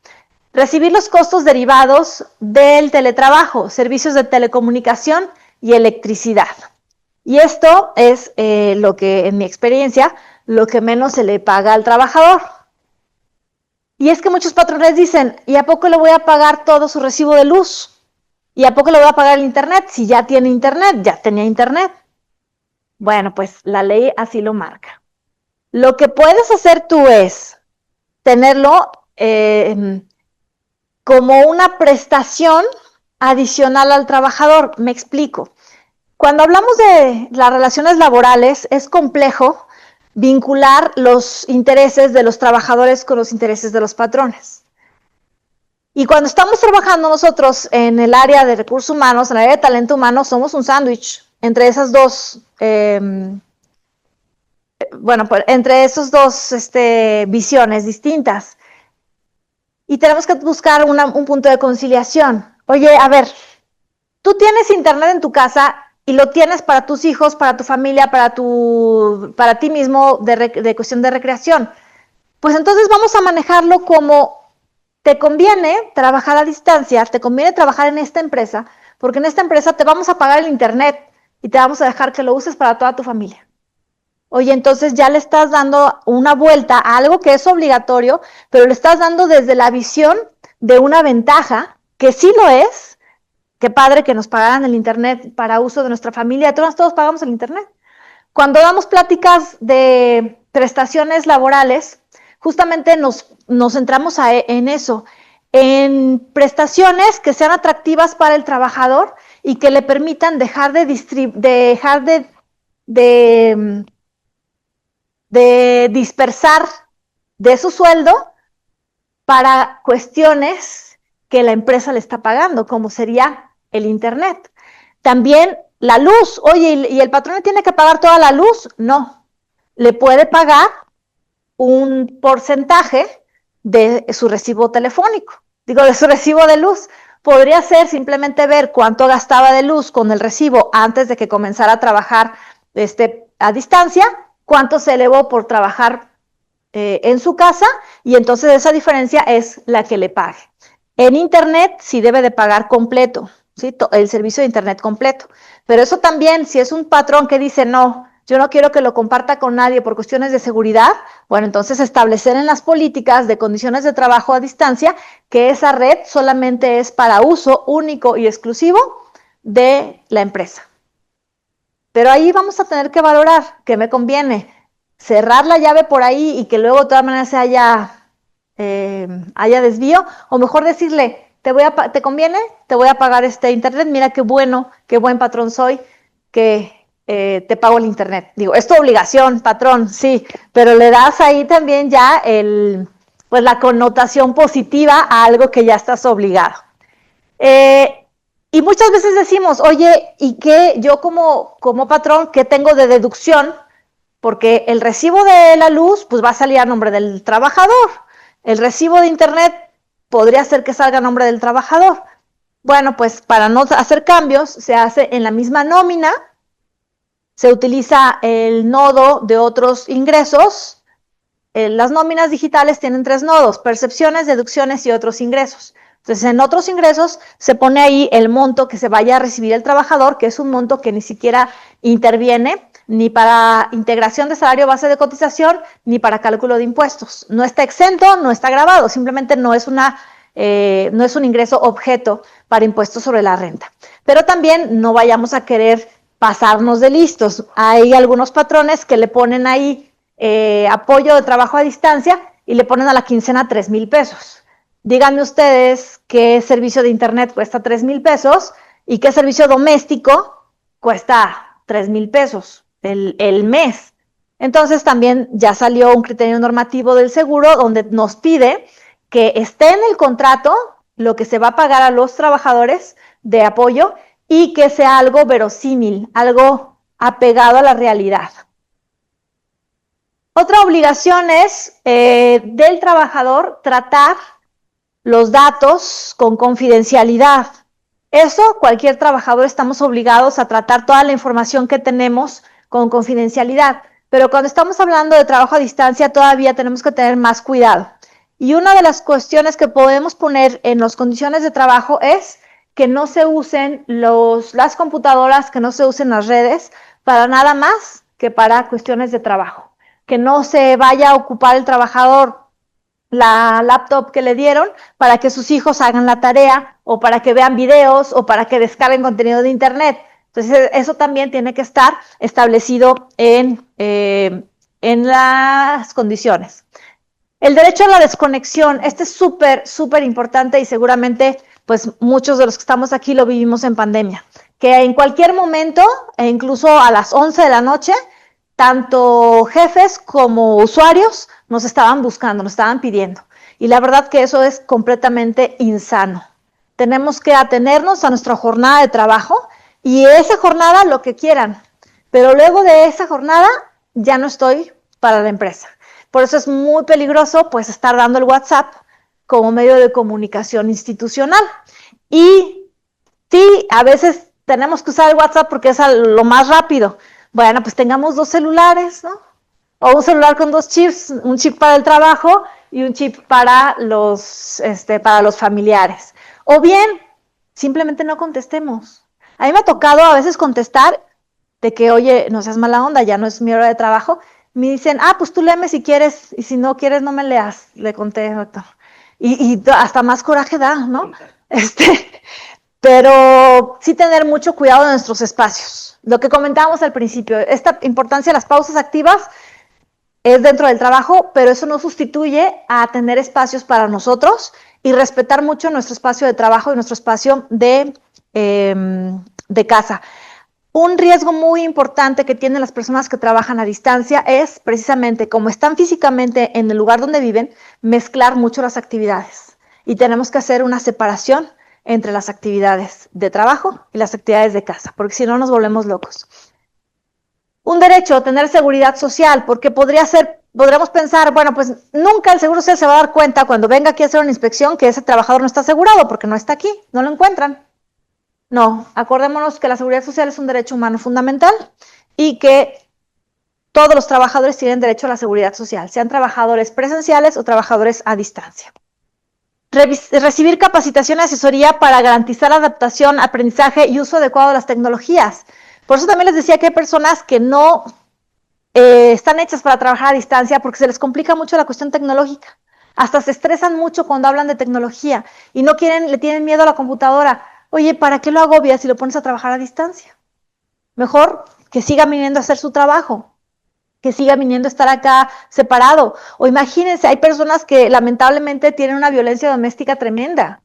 Recibir los costos derivados del teletrabajo, servicios de telecomunicación y electricidad. Y esto es lo que, en mi experiencia, lo que menos se le paga al trabajador. Y es que muchos patrones dicen, ¿y a poco le voy a pagar todo su recibo de luz? ¿Y a poco le voy a pagar el internet? Si ya tiene internet, ya tenía internet. Bueno, pues la ley así lo marca. Lo que puedes hacer tú es tenerlo como una prestación adicional al trabajador. Me explico. Cuando hablamos de las relaciones laborales, es complejo vincular los intereses de los trabajadores con los intereses de los patrones. Y cuando estamos trabajando nosotros en el área de recursos humanos, en el área de talento humano, somos un sándwich entre esas dos, visiones distintas. Y tenemos que buscar un punto de conciliación. Oye, a ver, tú tienes internet en tu casa y lo tienes para tus hijos, para tu familia, para ti mismo, de cuestión de recreación. Pues entonces vamos a manejarlo como te conviene trabajar a distancia, te conviene trabajar en esta empresa, porque en esta empresa te vamos a pagar el internet y te vamos a dejar que lo uses para toda tu familia. Oye, entonces ya le estás dando una vuelta a algo que es obligatorio, pero le estás dando desde la visión de una ventaja, que sí lo es. Qué padre que nos pagaran el internet para uso de nuestra familia, todos pagamos el internet. Cuando damos pláticas de prestaciones laborales, justamente nos centramos en eso, en prestaciones que sean atractivas para el trabajador y que le permitan dejar de dispersar de su sueldo para cuestiones que la empresa le está pagando, como sería el internet. También la luz. Oye, ¿y el patrón le tiene que pagar toda la luz? No, le puede pagar un porcentaje de su recibo telefónico, de su recibo de luz. Podría ser simplemente ver cuánto gastaba de luz con el recibo antes de que comenzara a trabajar a distancia, cuánto se elevó por trabajar en su casa, y entonces esa diferencia es la que le pague. En internet sí debe de pagar completo, ¿sí? El servicio de internet completo. Pero eso también, si es un patrón que dice, no, yo no quiero que lo comparta con nadie por cuestiones de seguridad, bueno, entonces establecer en las políticas de condiciones de trabajo a distancia que esa red solamente es para uso único y exclusivo de la empresa. Pero ahí vamos a tener que valorar qué me conviene, cerrar la llave por ahí y que luego de todas maneras haya desvío, o mejor decirle, ¿te conviene? Te voy a pagar internet, mira qué buen patrón soy, que te pago el internet. Es tu obligación, patrón, sí, pero le das ahí también ya la connotación positiva a algo que ya estás obligado. Y muchas veces decimos, oye, ¿y qué yo como patrón, qué tengo de deducción? Porque el recibo de la luz pues va a salir a nombre del trabajador. El recibo de internet podría ser que salga a nombre del trabajador. Bueno, pues para no hacer cambios, se hace en la misma nómina, se utiliza el nodo de otros ingresos. Las nóminas digitales tienen 3 nodos: percepciones, deducciones y otros ingresos. Entonces, en otros ingresos se pone ahí el monto que se vaya a recibir el trabajador, que es un monto que ni siquiera interviene ni para integración de salario base de cotización, ni para cálculo de impuestos. No está exento, no está gravado, simplemente no es un ingreso objeto para impuestos sobre la renta. Pero también no vayamos a querer pasarnos de listos. Hay algunos patrones que le ponen ahí apoyo de trabajo a distancia y le ponen a la quincena 3,000 pesos. Díganme ustedes qué servicio de internet cuesta 3,000 pesos y qué servicio doméstico cuesta 3,000 pesos el mes. Entonces también ya salió un criterio normativo del seguro donde nos pide que esté en el contrato lo que se va a pagar a los trabajadores de apoyo y que sea algo verosímil, algo apegado a la realidad. Otra obligación es del trabajador tratar los datos con confidencialidad. Eso, cualquier trabajador estamos obligados a tratar toda la información que tenemos con confidencialidad. Pero cuando estamos hablando de trabajo a distancia, todavía tenemos que tener más cuidado. Y una de las cuestiones que podemos poner en las condiciones de trabajo es que no se usen las computadoras, que no se usen las redes para nada más que para cuestiones de trabajo. Que no se vaya a ocupar el trabajador la laptop que le dieron para que sus hijos hagan la tarea o para que vean videos o para que descarguen contenido de internet. Entonces, eso también tiene que estar establecido en las condiciones. El derecho a la desconexión, este es súper, súper importante y seguramente pues muchos de los que estamos aquí lo vivimos en pandemia, que en cualquier momento, e incluso a las 11 de la noche, tanto jefes como usuarios nos estaban buscando, nos estaban pidiendo. Y la verdad que eso es completamente insano. Tenemos que atenernos a nuestra jornada de trabajo y esa jornada lo que quieran, pero luego de esa jornada ya no estoy para la empresa. Por eso es muy peligroso pues estar dando el WhatsApp como medio de comunicación institucional. Y sí, a veces tenemos que usar el WhatsApp porque es lo más rápido. Bueno, pues tengamos 2 celulares, ¿no? O un celular con 2 chips, un chip para el trabajo y un chip para los familiares. O bien, simplemente no contestemos. A mí me ha tocado a veces contestar de que, oye, no seas mala onda, ya no es mi hora de trabajo. Me dicen, pues tú léeme si quieres, y si no quieres no me leas, le conté, doctor. Y hasta más coraje da, ¿no? Pero sí tener mucho cuidado de nuestros espacios. Lo que comentábamos al principio, esta importancia de las pausas activas es dentro del trabajo, pero eso no sustituye a tener espacios para nosotros y respetar mucho nuestro espacio de trabajo y nuestro espacio de casa. Un riesgo muy importante que tienen las personas que trabajan a distancia es precisamente, como están físicamente en el lugar donde viven, mezclar mucho las actividades. Y tenemos que hacer una separación entre las actividades de trabajo y las actividades de casa, porque si no nos volvemos locos. Un derecho, tener seguridad social, porque podríamos pensar, bueno, pues nunca el Seguro Social se va a dar cuenta cuando venga aquí a hacer una inspección que ese trabajador no está asegurado porque no está aquí, no lo encuentran. No, acordémonos que la seguridad social es un derecho humano fundamental y que todos los trabajadores tienen derecho a la seguridad social, sean trabajadores presenciales o trabajadores a distancia. Recibir capacitación y asesoría para garantizar la adaptación, aprendizaje y uso adecuado de las tecnologías. Por eso también les decía que hay personas que no están hechas para trabajar a distancia porque se les complica mucho la cuestión tecnológica. Hasta se estresan mucho cuando hablan de tecnología y no quieren, le tienen miedo a la computadora. Oye, ¿para qué lo agobias si lo pones a trabajar a distancia? Mejor que siga viniendo a hacer su trabajo, que siga viniendo a estar acá separado. O imagínense, hay personas que lamentablemente tienen una violencia doméstica tremenda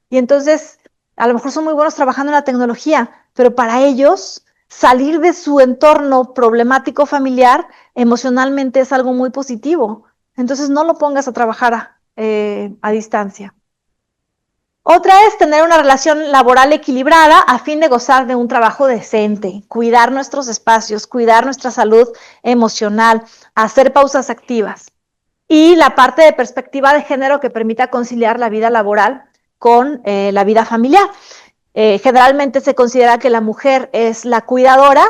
y entonces a lo mejor son muy buenos trabajando en la tecnología, pero para ellos salir de su entorno problemático familiar emocionalmente es algo muy positivo. Entonces no lo pongas a trabajar a distancia. Otra es tener una relación laboral equilibrada a fin de gozar de un trabajo decente, cuidar nuestros espacios, cuidar nuestra salud emocional, hacer pausas activas. Y la parte de perspectiva de género que permita conciliar la vida laboral con la vida familiar. Generalmente se considera que la mujer es la cuidadora,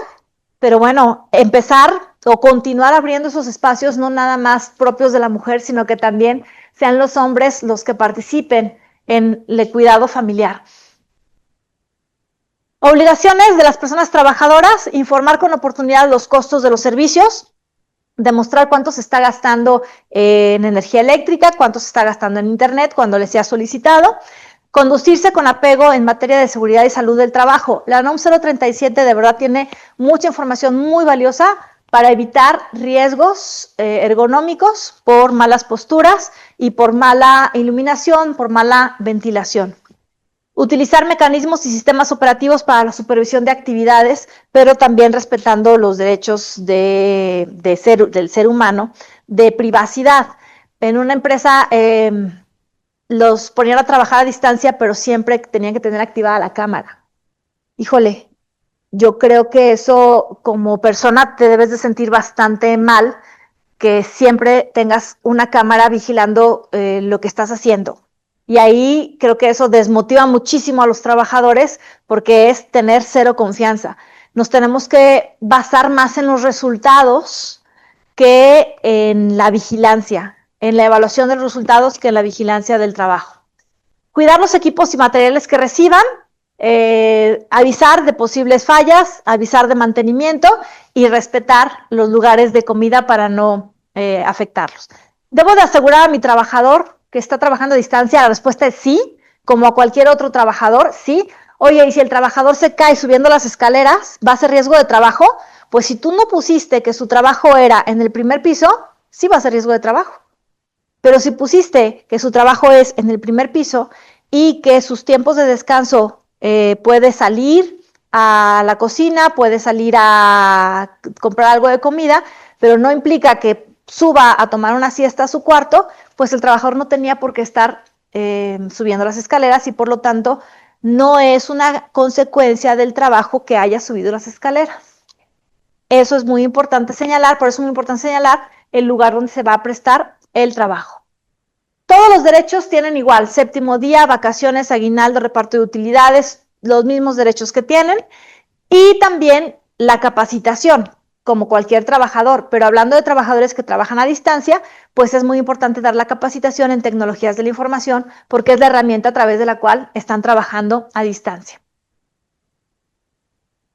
pero bueno, empezar o continuar abriendo esos espacios no nada más propios de la mujer, sino que también sean los hombres los que participen en el cuidado familiar. Obligaciones de las personas trabajadoras: informar con oportunidad los costos de los servicios, demostrar cuánto se está gastando en energía eléctrica, cuánto se está gastando en internet cuando les sea solicitado, conducirse con apego en materia de seguridad y salud del trabajo. La NOM 037 de verdad tiene mucha información muy valiosa para evitar riesgos ergonómicos por malas posturas y por mala iluminación, por mala ventilación. Utilizar mecanismos y sistemas operativos para la supervisión de actividades, pero también respetando los derechos del ser humano, de privacidad. En una empresa los ponían a trabajar a distancia, pero siempre tenían que tener activada la cámara. Híjole, yo creo que eso como persona te debes de sentir bastante mal, que siempre tengas una cámara vigilando lo que estás haciendo. Y ahí creo que eso desmotiva muchísimo a los trabajadores porque es tener cero confianza. Nos tenemos que basar más en los resultados que en la vigilancia, en la evaluación de los resultados que en la vigilancia del trabajo. Cuidar los equipos y materiales que reciban, avisar de posibles fallas, avisar de mantenimiento y respetar los lugares de comida para no afectarlos. ¿Debo de asegurar a mi trabajador que está trabajando a distancia? La respuesta es sí, como a cualquier otro trabajador, sí. Oye, y si el trabajador se cae subiendo las escaleras, ¿va a ser riesgo de trabajo? Pues si tú no pusiste que su trabajo era en el primer piso, sí va a ser riesgo de trabajo. Pero si pusiste que su trabajo es en el primer piso y que sus tiempos de descanso puede salir a la cocina, puede salir a comprar algo de comida, pero no implica que suba a tomar una siesta a su cuarto, pues el trabajador no tenía por qué estar subiendo las escaleras y por lo tanto no es una consecuencia del trabajo que haya subido las escaleras. Eso es muy importante señalar, por eso es muy importante señalar el lugar donde se va a prestar el trabajo. Todos los derechos tienen igual, séptimo día, vacaciones, aguinaldo, reparto de utilidades, los mismos derechos que tienen, y también la capacitación, como cualquier trabajador, pero hablando de trabajadores que trabajan a distancia, pues es muy importante dar la capacitación en tecnologías de la información, porque es la herramienta a través de la cual están trabajando a distancia.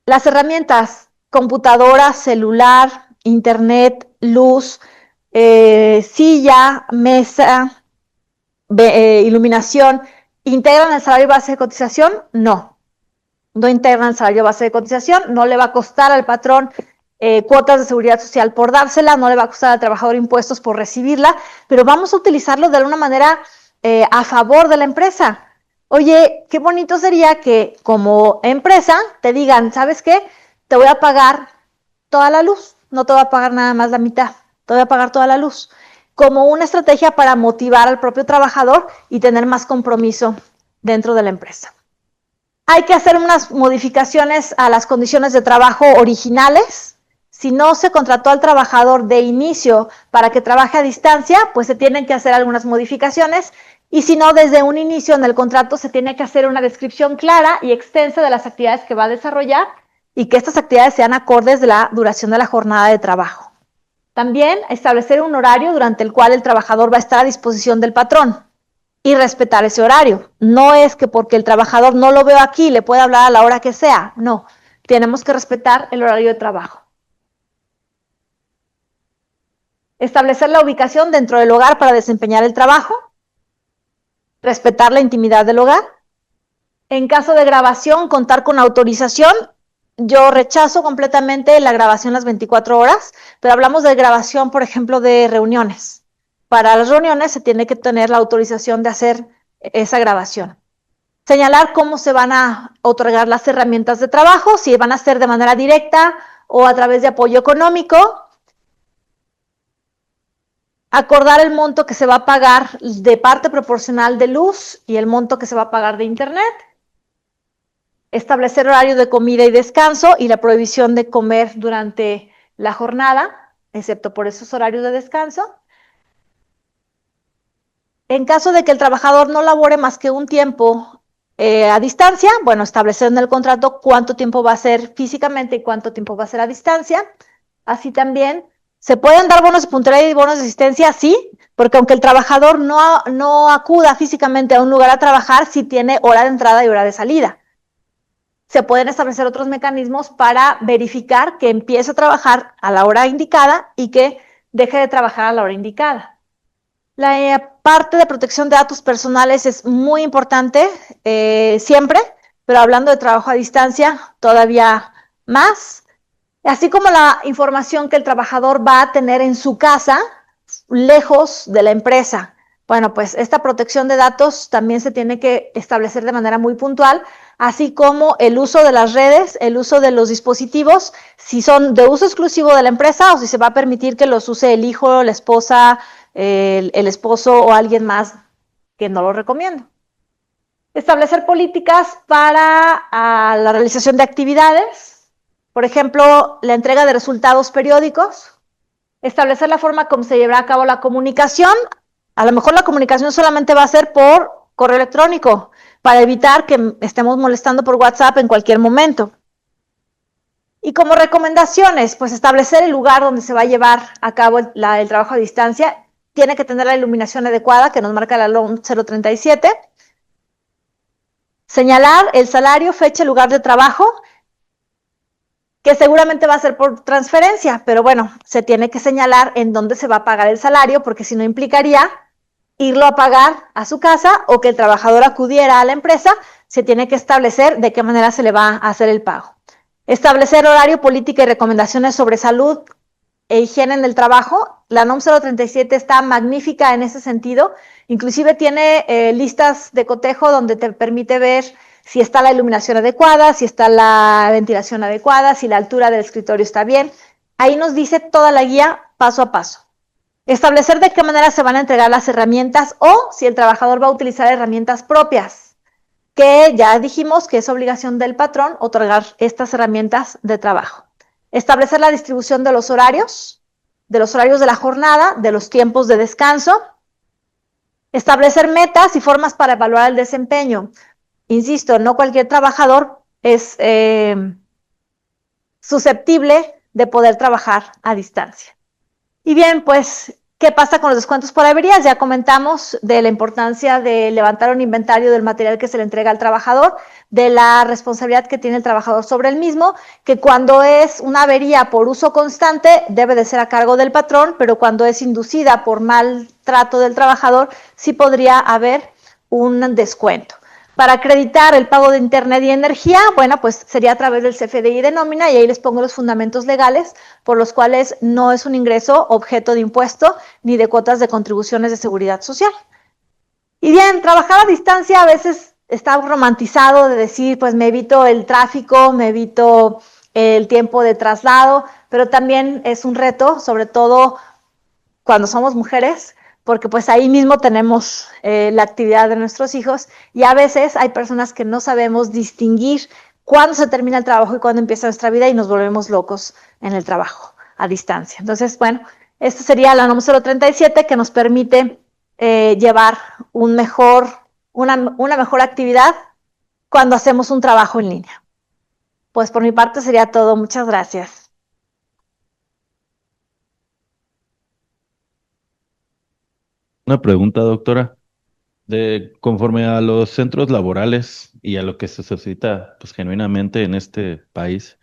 Las herramientas, computadora, celular, internet, luz, silla, mesa, iluminación, ¿integran el salario base de cotización? No integran el salario base de cotización, no le va a costar al patrón cuotas de seguridad social por dársela, no le va a costar al trabajador impuestos por recibirla, pero vamos a utilizarlo de alguna manera a favor de la empresa. Oye, qué bonito sería que como empresa te digan, ¿sabes qué? Te voy a pagar toda la luz, no te voy a pagar nada más la mitad, te voy a pagar toda la luz, como una estrategia para motivar al propio trabajador y tener más compromiso dentro de la empresa. Hay que hacer unas modificaciones a las condiciones de trabajo originales. Si no se contrató al trabajador de inicio para que trabaje a distancia, pues se tienen que hacer algunas modificaciones. Y si no, desde un inicio en el contrato se tiene que hacer una descripción clara y extensa de las actividades que va a desarrollar y que estas actividades sean acordes de la duración de la jornada de trabajo. También establecer un horario durante el cual el trabajador va a estar a disposición del patrón y respetar ese horario. No es que porque el trabajador no lo veo aquí, le puede hablar a la hora que sea. No, tenemos que respetar el horario de trabajo. Establecer la ubicación dentro del hogar para desempeñar el trabajo. Respetar la intimidad del hogar. En caso de grabación, contar con autorización. Yo rechazo completamente la grabación las 24 horas, pero hablamos de grabación, por ejemplo, de reuniones. Para las reuniones se tiene que tener la autorización de hacer esa grabación. Señalar cómo se van a otorgar las herramientas de trabajo, si van a ser de manera directa o a través de apoyo económico. Acordar el monto que se va a pagar de parte proporcional de luz y el monto que se va a pagar de internet. Establecer horario de comida y descanso y la prohibición de comer durante la jornada, excepto por esos horarios de descanso. En caso de que el trabajador no labore más que un tiempo a distancia, bueno, establecer en el contrato cuánto tiempo va a ser físicamente y cuánto tiempo va a ser a distancia. Así también, ¿se pueden dar bonos de puntualidad y bonos de asistencia? Sí, porque aunque el trabajador no acuda físicamente a un lugar a trabajar, sí tiene hora de entrada y hora de salida. Se pueden establecer otros mecanismos para verificar que empiece a trabajar a la hora indicada y que deje de trabajar a la hora indicada. La parte de protección de datos personales es muy importante siempre, pero hablando de trabajo a distancia, todavía más. Así como la información que el trabajador va a tener en su casa, lejos de la empresa. Bueno, pues esta protección de datos también se tiene que establecer de manera muy puntual, así como el uso de las redes, el uso de los dispositivos, si son de uso exclusivo de la empresa o si se va a permitir que los use el hijo, la esposa, el esposo o alguien más, que no lo recomiendo. Establecer políticas para la realización de actividades, por ejemplo, la entrega de resultados periódicos. Establecer la forma como se llevará a cabo la comunicación. A lo mejor la comunicación solamente va a ser por correo electrónico, para evitar que estemos molestando por WhatsApp en cualquier momento. Y como recomendaciones, pues establecer el lugar donde se va a llevar a cabo el trabajo a distancia tiene que tener la iluminación adecuada que nos marca la LOM 037. Señalar el salario, fecha, lugar de trabajo, que seguramente va a ser por transferencia, pero bueno, se tiene que señalar en dónde se va a pagar el salario, porque si no implicaría irlo a pagar a su casa o que el trabajador acudiera a la empresa. Se tiene que establecer de qué manera se le va a hacer el pago. Establecer horario, política y recomendaciones sobre salud e higiene en el trabajo. La NOM 037 está magnífica en ese sentido. Inclusive tiene listas de cotejo donde te permite ver si está la iluminación adecuada, si está la ventilación adecuada, si la altura del escritorio está bien. Ahí nos dice toda la guía paso a paso. Establecer de qué manera se van a entregar las herramientas o si el trabajador va a utilizar herramientas propias, que ya dijimos que es obligación del patrón otorgar estas herramientas de trabajo. Establecer la distribución de los horarios de la jornada, de los tiempos de descanso. Establecer metas y formas para evaluar el desempeño. Insisto, no cualquier trabajador es susceptible de poder trabajar a distancia. Y bien, pues, ¿qué pasa con los descuentos por averías? Ya comentamos de la importancia de levantar un inventario del material que se le entrega al trabajador, de la responsabilidad que tiene el trabajador sobre el mismo, que cuando es una avería por uso constante debe de ser a cargo del patrón, pero cuando es inducida por mal trato del trabajador, sí podría haber un descuento. Para acreditar el pago de internet y energía, bueno, pues sería a través del CFDI de nómina, y ahí les pongo los fundamentos legales por los cuales no es un ingreso objeto de impuesto ni de cuotas de contribuciones de seguridad social. Y bien, trabajar a distancia a veces está romantizado de decir, pues me evito el tráfico, me evito el tiempo de traslado, pero también es un reto, sobre todo cuando somos mujeres, porque pues ahí mismo tenemos la actividad de nuestros hijos, y a veces hay personas que no sabemos distinguir cuándo se termina el trabajo y cuándo empieza nuestra vida y nos volvemos locos en el trabajo a distancia. Entonces, bueno, esta sería la NOM 037 que nos permite llevar una mejor actividad cuando hacemos un trabajo en línea. Pues por mi parte sería todo. Muchas gracias. Una pregunta, doctora. Conforme a los centros laborales y a lo que se suscita pues, genuinamente en este país,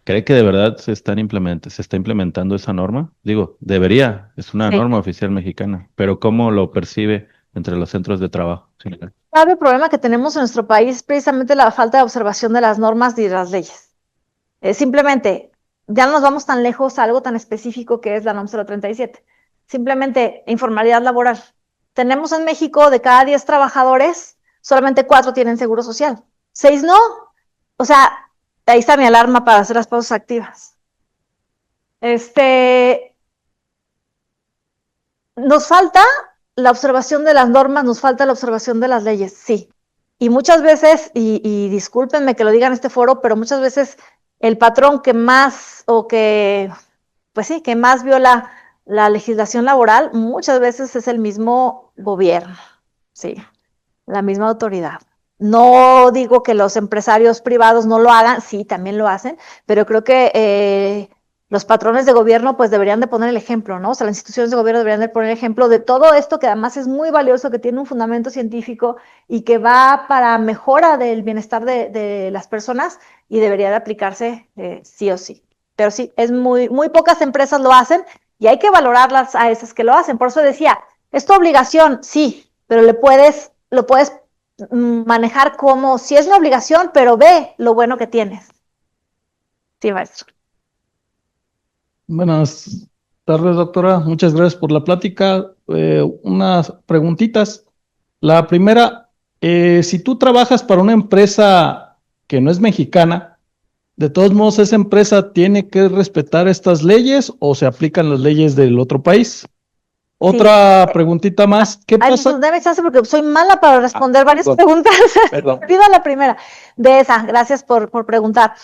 ¿cree que de verdad se está implementando esa norma? Digo, debería, es una Sí. norma oficial mexicana, pero ¿cómo lo percibe entre los centros de trabajo en general? El grave problema que tenemos en nuestro país es precisamente la falta de observación de las normas y de las leyes. Simplemente, ya no nos vamos tan lejos a algo tan específico que es la NOM 037. Simplemente, informalidad laboral. Tenemos en México, de cada 10 trabajadores, solamente 4 tienen seguro social. 6 no. O sea, ahí está mi alarma para hacer las pausas activas. Nos falta la observación de las normas, nos falta la observación de las leyes, sí. Y muchas veces, y discúlpenme que lo diga en este foro, pero muchas veces el patrón que más, pues sí, que más viola la legislación laboral, muchas veces es el mismo gobierno, sí, la misma autoridad. No digo que los empresarios privados no lo hagan, sí, también lo hacen, pero creo que los patrones de gobierno pues deberían de poner el ejemplo, ¿no? O sea, las instituciones de gobierno deberían de poner el ejemplo de todo esto que además es muy valioso, que tiene un fundamento científico y que va para mejora del bienestar de las personas, y debería de aplicarse sí o sí. Pero sí, muy pocas empresas lo hacen y hay que valorarlas a esas que lo hacen. Por eso decía, es tu obligación, sí, pero lo puedes manejar como si es una obligación, pero ve lo bueno que tienes. Sí, maestro. Buenas tardes, doctora. Muchas gracias por la plática. Unas preguntitas. La primera, si tú trabajas para una empresa que no es mexicana, de todos modos, ¿esa empresa tiene que respetar estas leyes o se aplican las leyes del otro país? Otra preguntita más. ¿Qué pasa? Pues dame chance porque soy mala para responder varias preguntas. Perdón. Pido la primera de esa. Gracias por preguntar.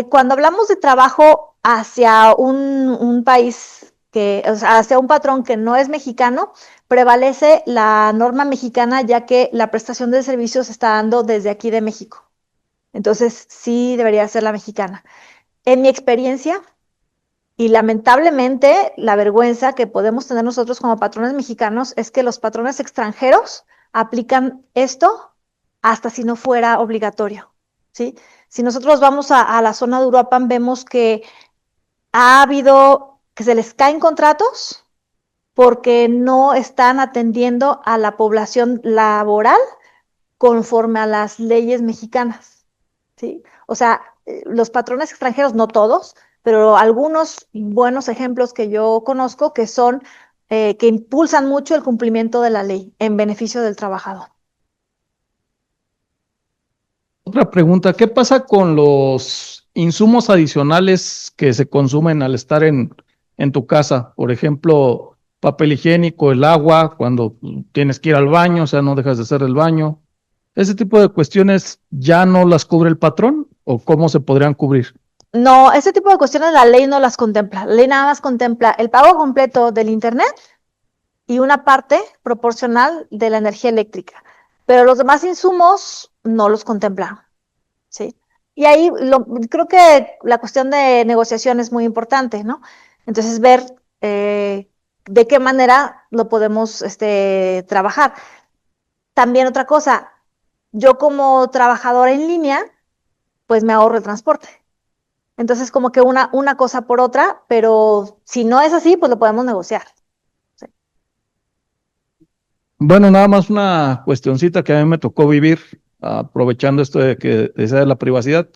Cuando hablamos de trabajo hacia un país o sea, hacia un patrón que no es mexicano, prevalece la norma mexicana, ya que la prestación de servicios se está dando desde aquí de México. Entonces, sí debería ser la mexicana. En mi experiencia, Y lamentablemente, la vergüenza que podemos tener nosotros como patrones mexicanos es que los patrones extranjeros aplican esto hasta si no fuera obligatorio, ¿sí? Si nosotros vamos a la zona de Uruapan, vemos que ha habido que se les caen contratos porque no están atendiendo a la población laboral conforme a las leyes mexicanas, ¿sí? O sea, los patrones extranjeros, no todos, pero algunos buenos ejemplos que yo conozco que son, que impulsan mucho el cumplimiento de la ley en beneficio del trabajador. Otra pregunta, ¿qué pasa con los insumos adicionales que se consumen al estar en tu casa? Por ejemplo, papel higiénico, el agua, cuando tienes que ir al baño, o sea, no dejas de hacer el baño. ¿Ese tipo de cuestiones ya no las cubre el patrón o cómo se podrían cubrir? No, ese tipo de cuestiones la ley no las contempla. La ley nada más contempla el pago completo del internet y una parte proporcional de la energía eléctrica. Pero los demás insumos no los contempla, ¿sí? Y ahí creo que la cuestión de negociación es muy importante, ¿no? Entonces, ver de qué manera lo podemos trabajar. También otra cosa, yo como trabajadora en línea, pues me ahorro el transporte. Entonces, como que una cosa por otra, pero si no es así, pues lo podemos negociar. ¿Sí? Bueno, nada más una cuestioncita que a mí me tocó vivir, aprovechando esto de que decía de la privacidad.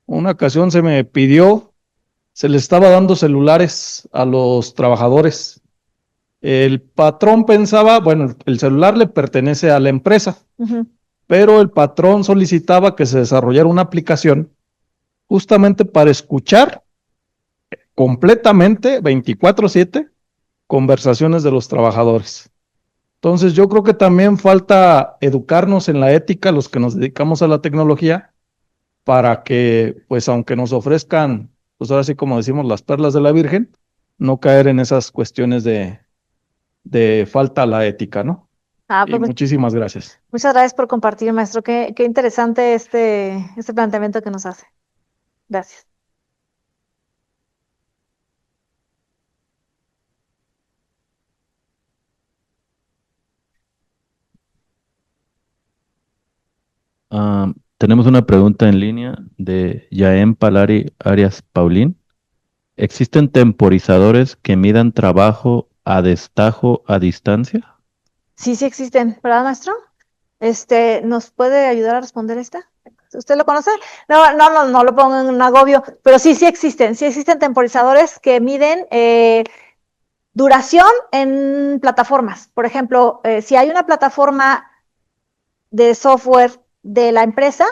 Una ocasión se les estaba dando celulares a los trabajadores. El patrón pensaba, bueno, el celular le pertenece a la empresa, pero el patrón solicitaba que se desarrollara una aplicación justamente para escuchar completamente 24/7 conversaciones de los trabajadores. Entonces yo creo que también falta educarnos en la ética, los que nos dedicamos a la tecnología, para que, pues aunque nos ofrezcan, pues ahora sí como decimos, las perlas de la Virgen, no caer en esas cuestiones de falta a la ética, ¿no? Y Pues muchísimas gracias. muchas gracias por compartir, maestro. Qué interesante este planteamiento que nos hace. Gracias. Tenemos una pregunta en línea de Yaem Palari Arias Paulín. ¿Existen temporizadores que midan trabajo a destajo a distancia? Sí, sí existen, ¿verdad, maestro? ¿Nos puede ayudar a responder esta? ¿Usted lo conoce? No lo pongo en un agobio, pero sí existen. Sí existen temporizadores que miden duración en plataformas. Por ejemplo, si hay una plataforma de software de la empresa,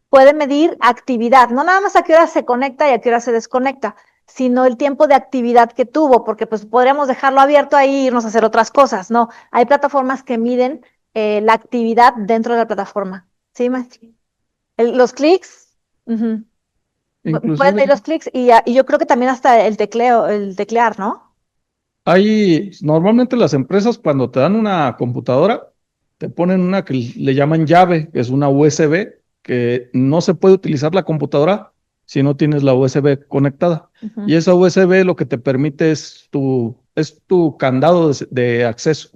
puede medir actividad, no nada más a qué hora se conecta y a qué hora se desconecta, sino el tiempo de actividad que tuvo, porque pues podríamos dejarlo abierto ahí e irnos a hacer otras cosas, ¿no? Hay plataformas que miden la actividad dentro de la plataforma. ¿Sí, maestro? Los clics, pueden medir los clics y yo creo que también hasta el teclear, ¿no? Normalmente las empresas cuando te dan una computadora, te ponen una que le llaman llave, que es una USB, que no se puede utilizar la computadora si no tienes la USB conectada. Y esa USB lo que te permite es tu candado de acceso.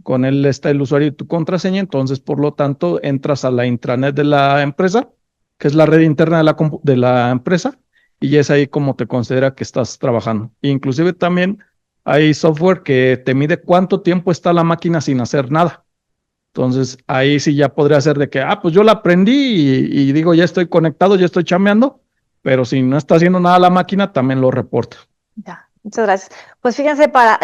Con él está el usuario y tu contraseña, entonces por lo tanto entras a la intranet de la empresa, que es la red interna de la empresa, y es ahí como te considera que estás trabajando. Inclusive también hay software que te mide cuánto tiempo está la máquina sin hacer nada. Entonces, ahí sí ya podría ser de que, pues yo la aprendí y digo, ya estoy conectado, ya estoy chambeando, pero si no está haciendo nada la máquina, también lo reporta. Ya, muchas gracias. Pues fíjense, para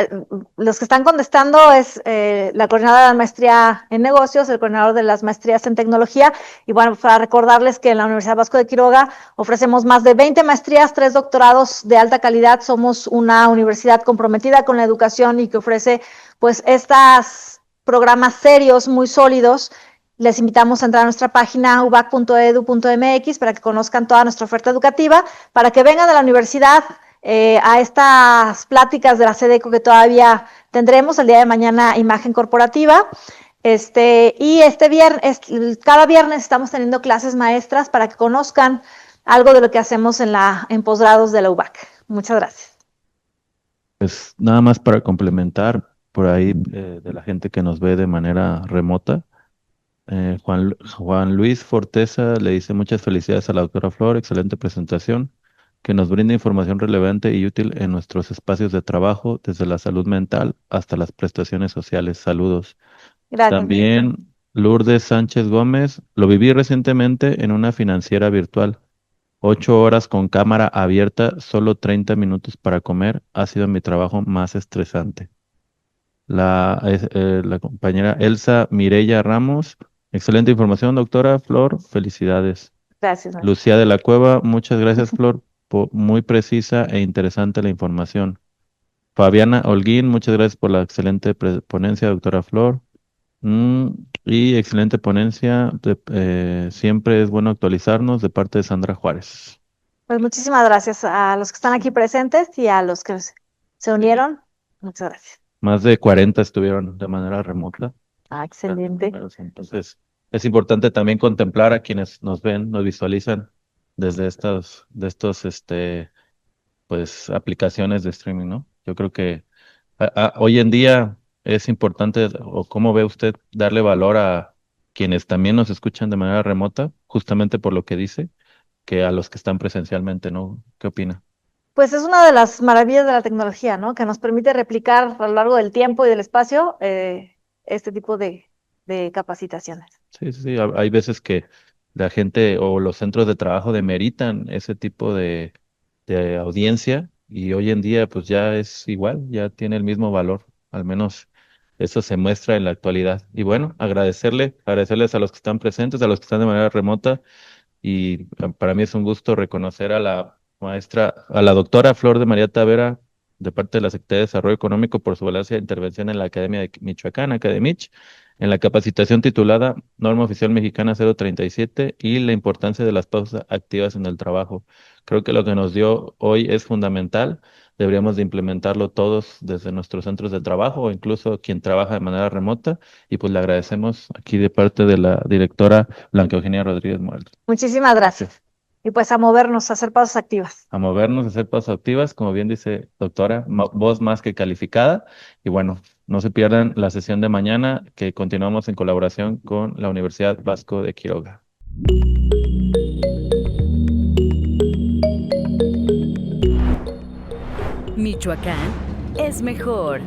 los que están contestando es la coordinadora de la maestría en negocios, el coordinador de las maestrías en tecnología, y bueno, para recordarles que en la Universidad Vasco de Quiroga ofrecemos más de 20 maestrías, 3 doctorados de alta calidad. Somos una universidad comprometida con la educación y que ofrece pues estos programas serios, muy sólidos. Les invitamos a entrar a nuestra página ubac.edu.mx para que conozcan toda nuestra oferta educativa, para que vengan a la universidad a estas pláticas de la SEDECO que todavía tendremos el día de mañana, imagen corporativa. Cada viernes estamos teniendo clases maestras para que conozcan algo de lo que hacemos en posgrados de la UBAC. Muchas gracias. Pues nada más para complementar por ahí de la gente que nos ve de manera remota. Juan Luis Forteza le dice muchas felicidades a la doctora Flor, excelente presentación, que nos brinda información relevante y útil en nuestros espacios de trabajo, desde la salud mental hasta las prestaciones sociales. Saludos. Gracias. También Lourdes Sánchez Gómez, lo viví recientemente en una financiera virtual. 8 horas con cámara abierta, solo 30 minutos para comer, ha sido mi trabajo más estresante. La compañera Elsa Mireya Ramos, excelente información, doctora Flor, felicidades. Gracias, maestro. Lucía de la Cueva, muchas gracias, Flor, muy precisa e interesante la información. Fabiana Holguín, muchas gracias por la excelente ponencia, doctora Flor. Mm, y excelente ponencia, siempre es bueno actualizarnos de parte de Sandra Juárez. Pues muchísimas gracias a los que están aquí presentes y a los que se unieron. Muchas gracias. Más de 40 estuvieron de manera remota. Excelente. Entonces, es importante también contemplar a quienes nos ven, nos visualizan desde pues, aplicaciones de streaming, ¿no? Yo creo que hoy en día es importante, o cómo ve usted, darle valor a quienes también nos escuchan de manera remota, justamente por lo que dice, que a los que están presencialmente, ¿no? ¿Qué opina? Pues es una de las maravillas de la tecnología, ¿no? Que nos permite replicar a lo largo del tiempo y del espacio este tipo de capacitaciones. Sí, sí, sí. Hay veces que la gente o los centros de trabajo demeritan ese tipo de audiencia y hoy en día pues ya es igual, ya tiene el mismo valor, al menos eso se muestra en la actualidad. Y bueno, agradecerles a los que están presentes, a los que están de manera remota y para mí es un gusto reconocer a la maestra, a la doctora Flor de María Tavera, de parte de la Secretaría de Desarrollo Económico, por su valiosas intervención en la Academia de Michoacán, Academich, en la capacitación titulada Norma Oficial Mexicana 037 y la importancia de las pausas activas en el trabajo. Creo que lo que nos dio hoy es fundamental. Deberíamos de implementarlo todos desde nuestros centros de trabajo o incluso quien trabaja de manera remota. Y pues le agradecemos aquí de parte de la directora Blanca Eugenia Rodríguez Morales. Muchísimas gracias. Y pues a movernos, a hacer pasos activas. A movernos, a hacer pasos activas, como bien dice doctora, voz más que calificada. Y bueno, no se pierdan la sesión de mañana que continuamos en colaboración con la Universidad Vasco de Quiroga. Michoacán es mejor.